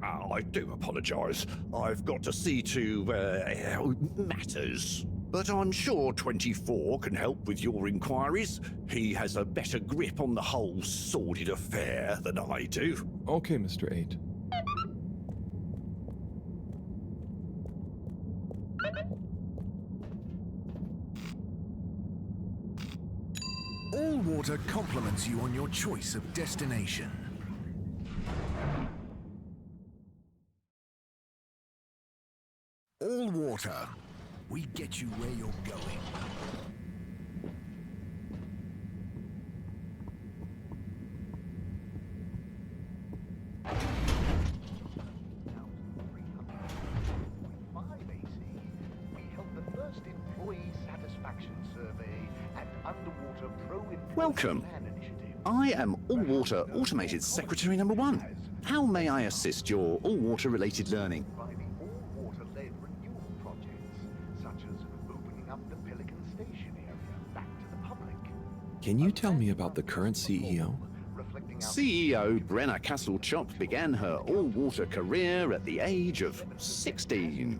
I do apologise. I've got to see to matters. But I'm sure 24 can help with your inquiries. He has a better grip on the whole sordid affair than I do. Okay, Mr. 8. All Water compliments you on your choice of destination. All Water, we get you where you're going. Welcome. I am All-Water Automated Secretary number 1. How may I assist your all-water related learning? All-water-led renewal projects, such as opening up the Pelican Station area back to the public. Can you tell me about the current CEO? CEO Brenna Castle-Chop began her all-water career at the age of 16.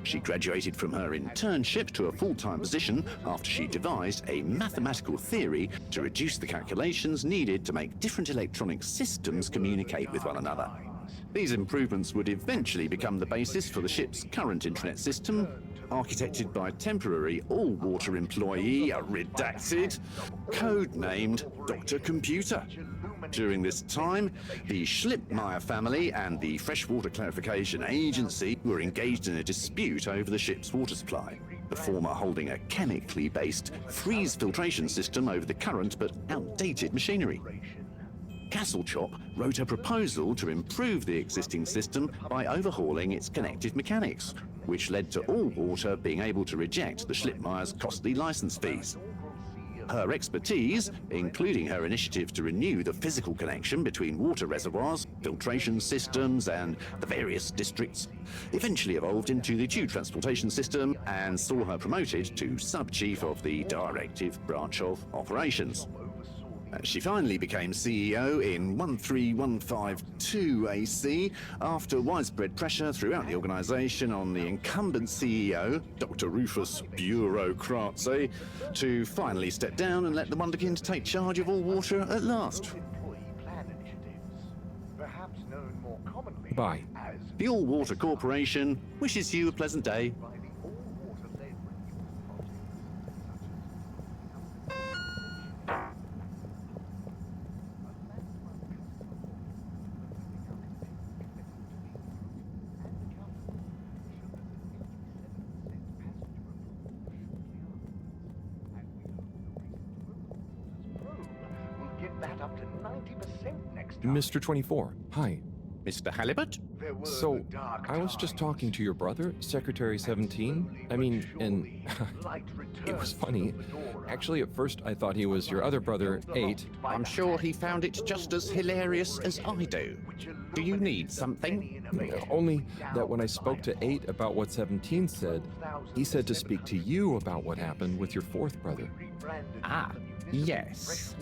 She graduated from her internship to a full-time position after she devised a mathematical theory to reduce the calculations needed to make different electronic systems communicate with one another. These improvements would eventually become the basis for the ship's current internet system, architected by temporary all-water employee, redacted, code-named Dr. Computer. During this time, the Schlippmeyer family and the Freshwater Clarification Agency were engaged in a dispute over the ship's water supply, the former holding a chemically based freeze filtration system over the current but outdated machinery. Castle-Chop wrote a proposal to improve the existing system by overhauling its connective mechanics, which led to All Water being able to reject the Schlippmeyer's costly license fees. Her expertise, including her initiative to renew the physical connection between water reservoirs, filtration systems, and the various districts, eventually evolved into the tube transportation system and saw her promoted to sub-chief of the directive branch of operations. She finally became CEO in 13152 AC after widespread pressure throughout the organization on the incumbent CEO, Dr. Rufus Bureaucratze, to finally step down and let the Wonderkind take charge of All Water at last. Bye. The All Water Corporation wishes you a pleasant day. Mr. 24, hi. Mr. Halibut? So, I was just talking to your brother, Secretary 17. I mean, and it was funny. Actually, at first I thought he was your other brother, 8. I'm sure he found it just as hilarious as I do. Do you need something? Only that when I spoke to 8 about what 17 said, he said to speak to you about what happened with your fourth brother. Ah, yes.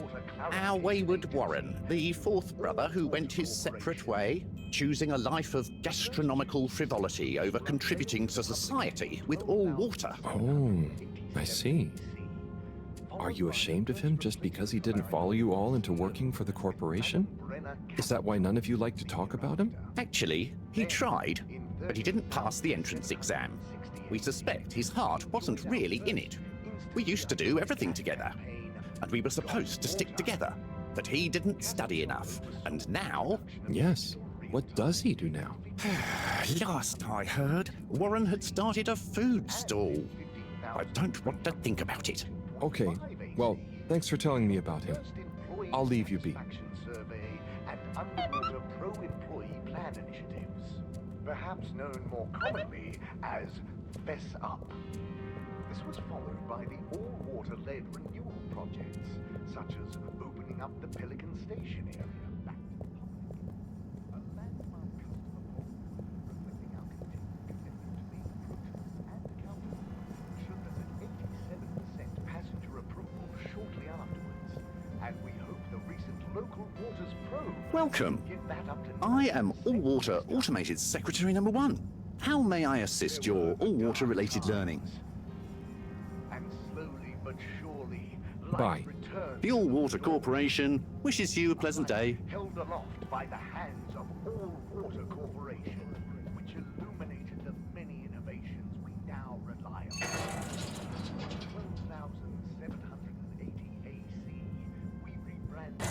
Our wayward Warren, the fourth brother who went his separate way, choosing a life of gastronomical frivolity over contributing to society with All Water. Oh, I see. Are you ashamed of him just because he didn't follow you all into working for the corporation? Is that why none of you like to talk about him? Actually, he tried, but he didn't pass the entrance exam. We suspect his heart wasn't really in it. We used to do everything together, and we were supposed to stick together, but he didn't study enough, and now... Yes. What does he do now? Last I heard, Warren had started a food stall. I don't want to think about it. Okay, well, thanks for telling me about him. I'll leave you be. And underwater pro-employee plan initiatives, perhaps known more commonly as Fess Up. This This was followed by the all-water-led renewal projects, such as opening up the Pelican Station area back to the public. A landmark customer poll reflecting our continued commitment to being prudent and accountable showed us an 87% passenger approval shortly afterwards, and we hope the recent local waters probe Welcome. will get that up to I am All-Water Automated Secretary number 1. How may I assist your all-water related learning? and slowly but surely Bye. returns The All-Water Corporation wishes you a pleasant day. held aloft by the hands of All Water Corporation, which illuminated the many innovations we now rely on. 12,780 AC, we rebranded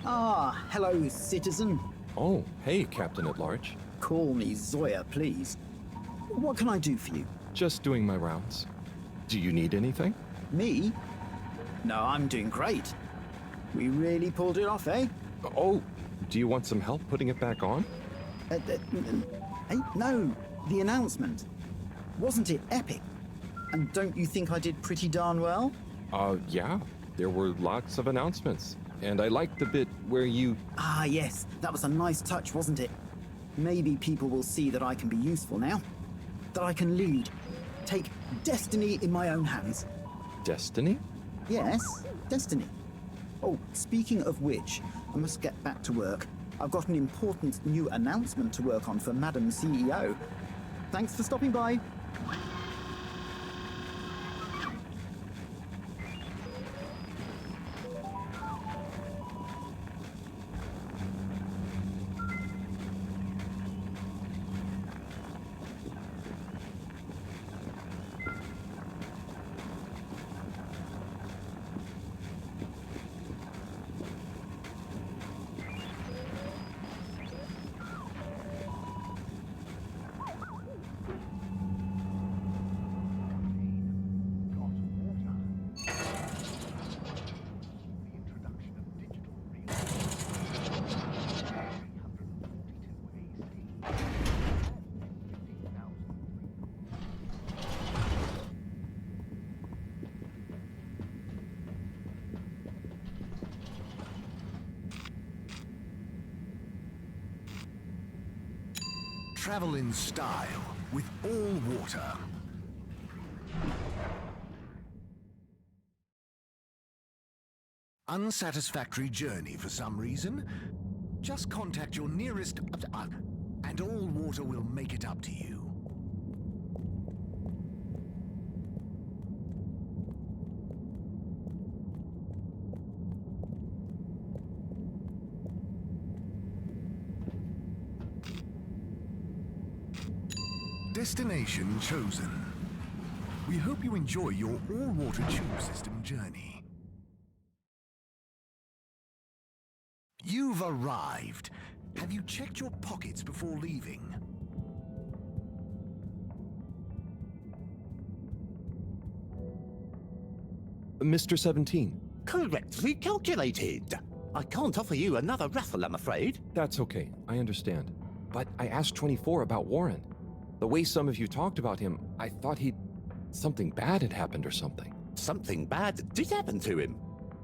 Ah, hello, citizen. Oh, hey, Captain at Large. Call me Zoya, please. What can I do for you? Just doing my rounds. Do you need anything? Me? No, I'm doing great. We really pulled it off, eh? Oh, do you want some help putting it back on? Hey, no, the announcement. Wasn't it epic? And don't you think I did pretty darn well? Yeah. There were lots of announcements. And I liked the bit where you... Ah, yes, that was a nice touch, wasn't it? Maybe people will see that I can be useful now. That I can lead. Take destiny in my own hands. Destiny? Yes, destiny. Oh, speaking of which, I must get back to work. I've got an important new announcement to work on for Madam CEO. Thanks for stopping by. Travel in style with All Water. Unsatisfactory journey for some reason? Just contact your nearest and All Water will make it up to you. Destination chosen. We hope you enjoy your all-water tube system journey. You've arrived. Have you checked your pockets before leaving? Mr. 17. Correctly calculated. I can't offer you another raffle, I'm afraid. That's okay, I understand. But I asked 24 about Warren. The way some of you talked about him, I thought something bad had happened or something. Something bad did happen to him.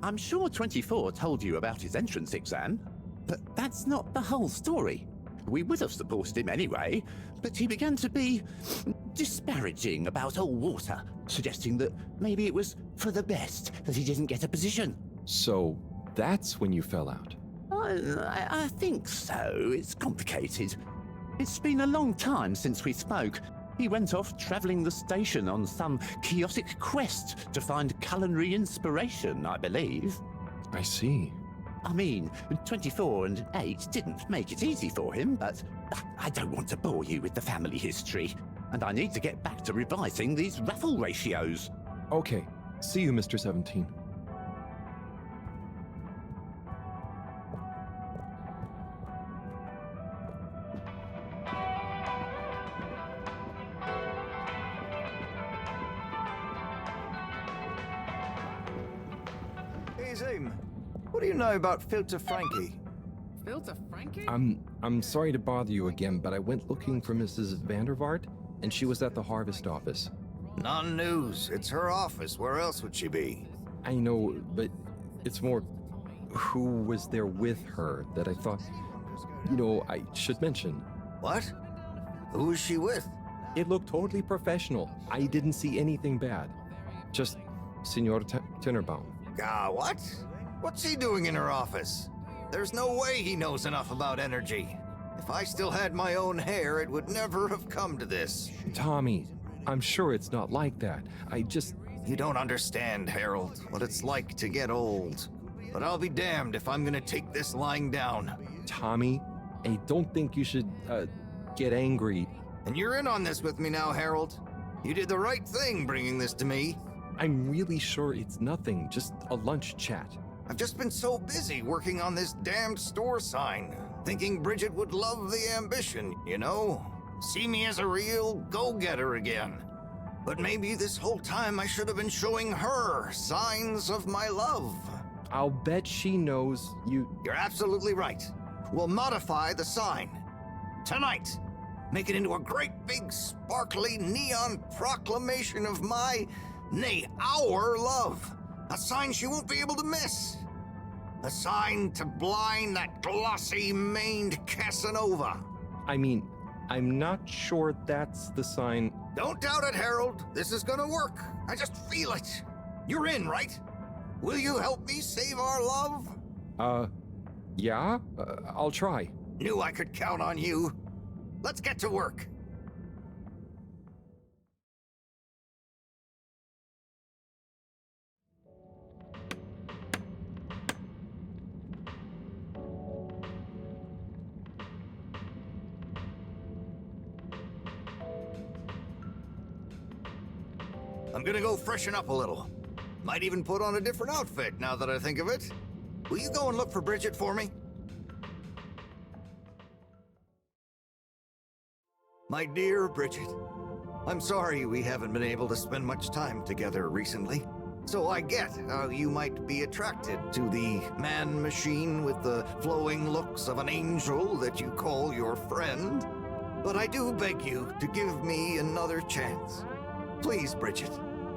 I'm sure 24 told you about his entrance exam, but that's not the whole story. We would have supported him anyway, but he began to be disparaging about All Water, suggesting that maybe it was for the best that he didn't get a position. So that's when you fell out? I think so. It's complicated. It's been a long time since we spoke. He went off traveling the station on some chaotic quest to find culinary inspiration, I believe. I see. I mean, 24 and 8 didn't make it easy for him, but I don't want to bore you with the family history. And I need to get back to revising these raffle ratios. Okay. See you, Mr. 17. Hey, Zim. What do you know about Filter Frankie? Filter Frankie? I'm sorry to bother you again, but I went looking for Mrs. Vandervaart, and she was at the harvest office. Non-news. It's her office. Where else would she be? I know, but it's more who was there with her that I thought, I should mention. What? Who was she with? It looked totally professional. I didn't see anything bad. Just Senor Tinnerbaum. What? What's he doing in her office? There's no way he knows enough about energy. If I still had my own hair, it would never have come to this. Tommy, I'm sure it's not like that. You don't understand, Harold, what it's like to get old. But I'll be damned if I'm gonna take this lying down. Tommy, I don't think you should, get angry. And you're in on this with me now, Harold. You did the right thing bringing this to me. I'm really sure it's nothing, just a lunch chat. I've just been so busy working on this damned store sign, thinking Bridget would love the ambition, See me as a real go-getter again. But maybe this whole time I should have been showing her signs of my love. I'll bet she knows you... You're absolutely right. We'll modify the sign. Tonight. Make it into a great big sparkly neon proclamation of our love. A sign she won't be able to miss. A sign to blind that glossy-maned Casanova. I mean, I'm not sure that's the sign... Don't doubt it, Harold. This is gonna work. I just feel it. You're in, right? Will you help me save our love? Yeah? I'll try. Knew I could count on you. Let's get to work. I'm gonna go freshen up a little. Might even put on a different outfit now that I think of it. Will you go and look for Bridget for me? My dear Bridget, I'm sorry we haven't been able to spend much time together recently. So I get how you might be attracted to the man-machine with the flowing looks of an angel that you call your friend. But I do beg you to give me another chance. Please, Bridget,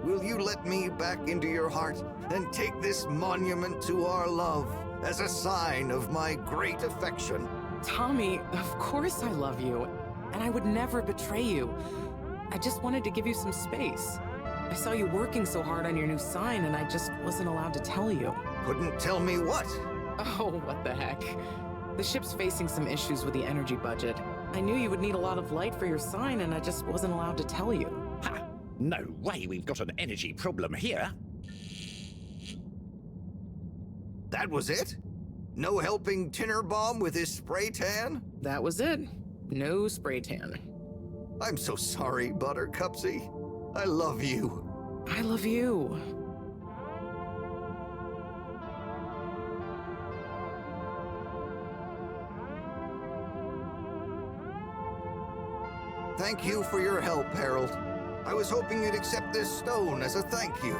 will you let me back into your heart and take this monument to our love as a sign of my great affection? Tommy, of course I love you, and I would never betray you. I just wanted to give you some space. I saw you working so hard on your new sign, and I just wasn't allowed to tell you. Couldn't tell me what? Oh, what the heck. The ship's facing some issues with the energy budget. I knew you would need a lot of light for your sign, and I just wasn't allowed to tell you. Ha! No way we've got an energy problem here. That was it? No helping Tinnerbaum with his spray tan? That was it. No spray tan. I'm so sorry, Buttercupsy. I love you. I love you. Thank you for your help, Harold. I was hoping you'd accept this stone as a thank you.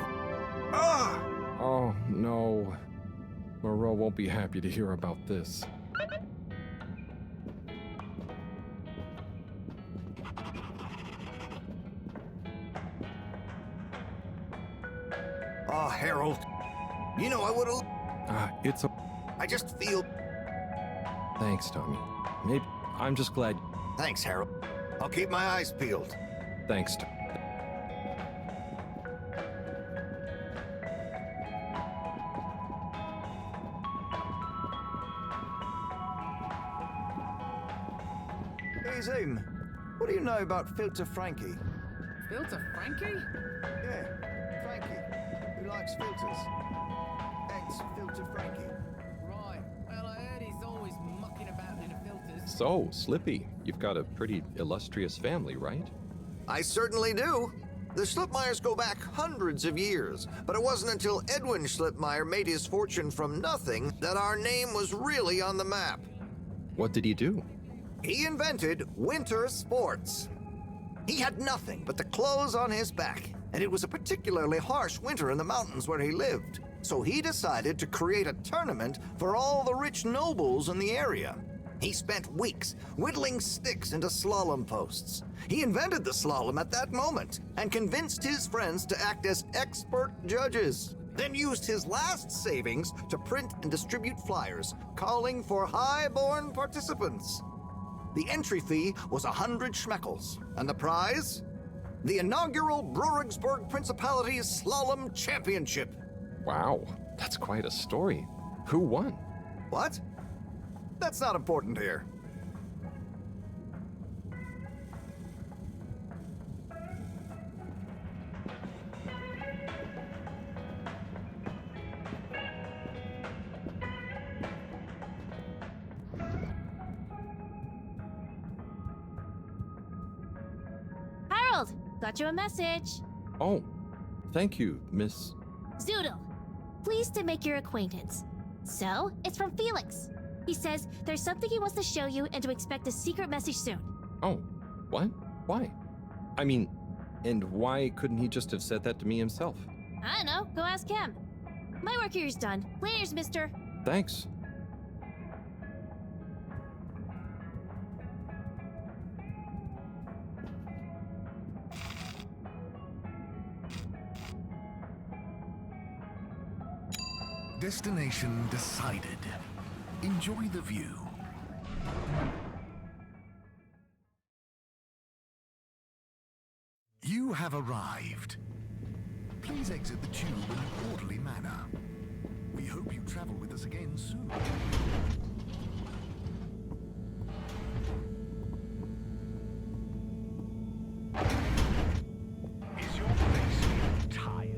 Ah! Oh, no. Moreau won't be happy to hear about this. Oh, Harold. You know, I would've... It's a... I just feel... Thanks, Tommy. Maybe... I'm just glad... Thanks, Harold. I'll keep my eyes peeled. Thanks, Tommy. Hey, Zane, what do you know about Filter Frankie? Filter Frankie? Yeah, Frankie, who likes filters. Ex-Filter Frankie. Right. Well, I heard he's always mucking about in the filters. So, Slippy, you've got a pretty illustrious family, right? I certainly do. The Schlipmeyers go back hundreds of years, but it wasn't until Edwin Schlipmeyer made his fortune from nothing that our name was really on the map. What did he do? He invented winter sports. He had nothing but the clothes on his back, and it was a particularly harsh winter in the mountains where he lived. So he decided to create a tournament for all the rich nobles in the area. He spent weeks whittling sticks into slalom posts. He invented the slalom at that moment and convinced his friends to act as expert judges. Then used his last savings to print and distribute flyers calling for high-born participants. The entry fee was 100 schmeckles, and the prize? The inaugural Brurigsburg Principality's Slalom Championship. Wow, that's quite a story. Who won? What? That's not important here. Harold, got you a message. Oh, thank you, Miss... Zoodle, pleased to make your acquaintance. So, it's from Felix. He says there's something he wants to show you and to expect a secret message soon. Oh, what? Why? I mean, and why couldn't he just have said that to me himself? I don't know, go ask him. My work here is done. Laters, mister. Thanks. Destination decided. Enjoy the view. You have arrived. Please exit the tube in an orderly manner. We hope you travel with us again soon. Is your face feeling tired?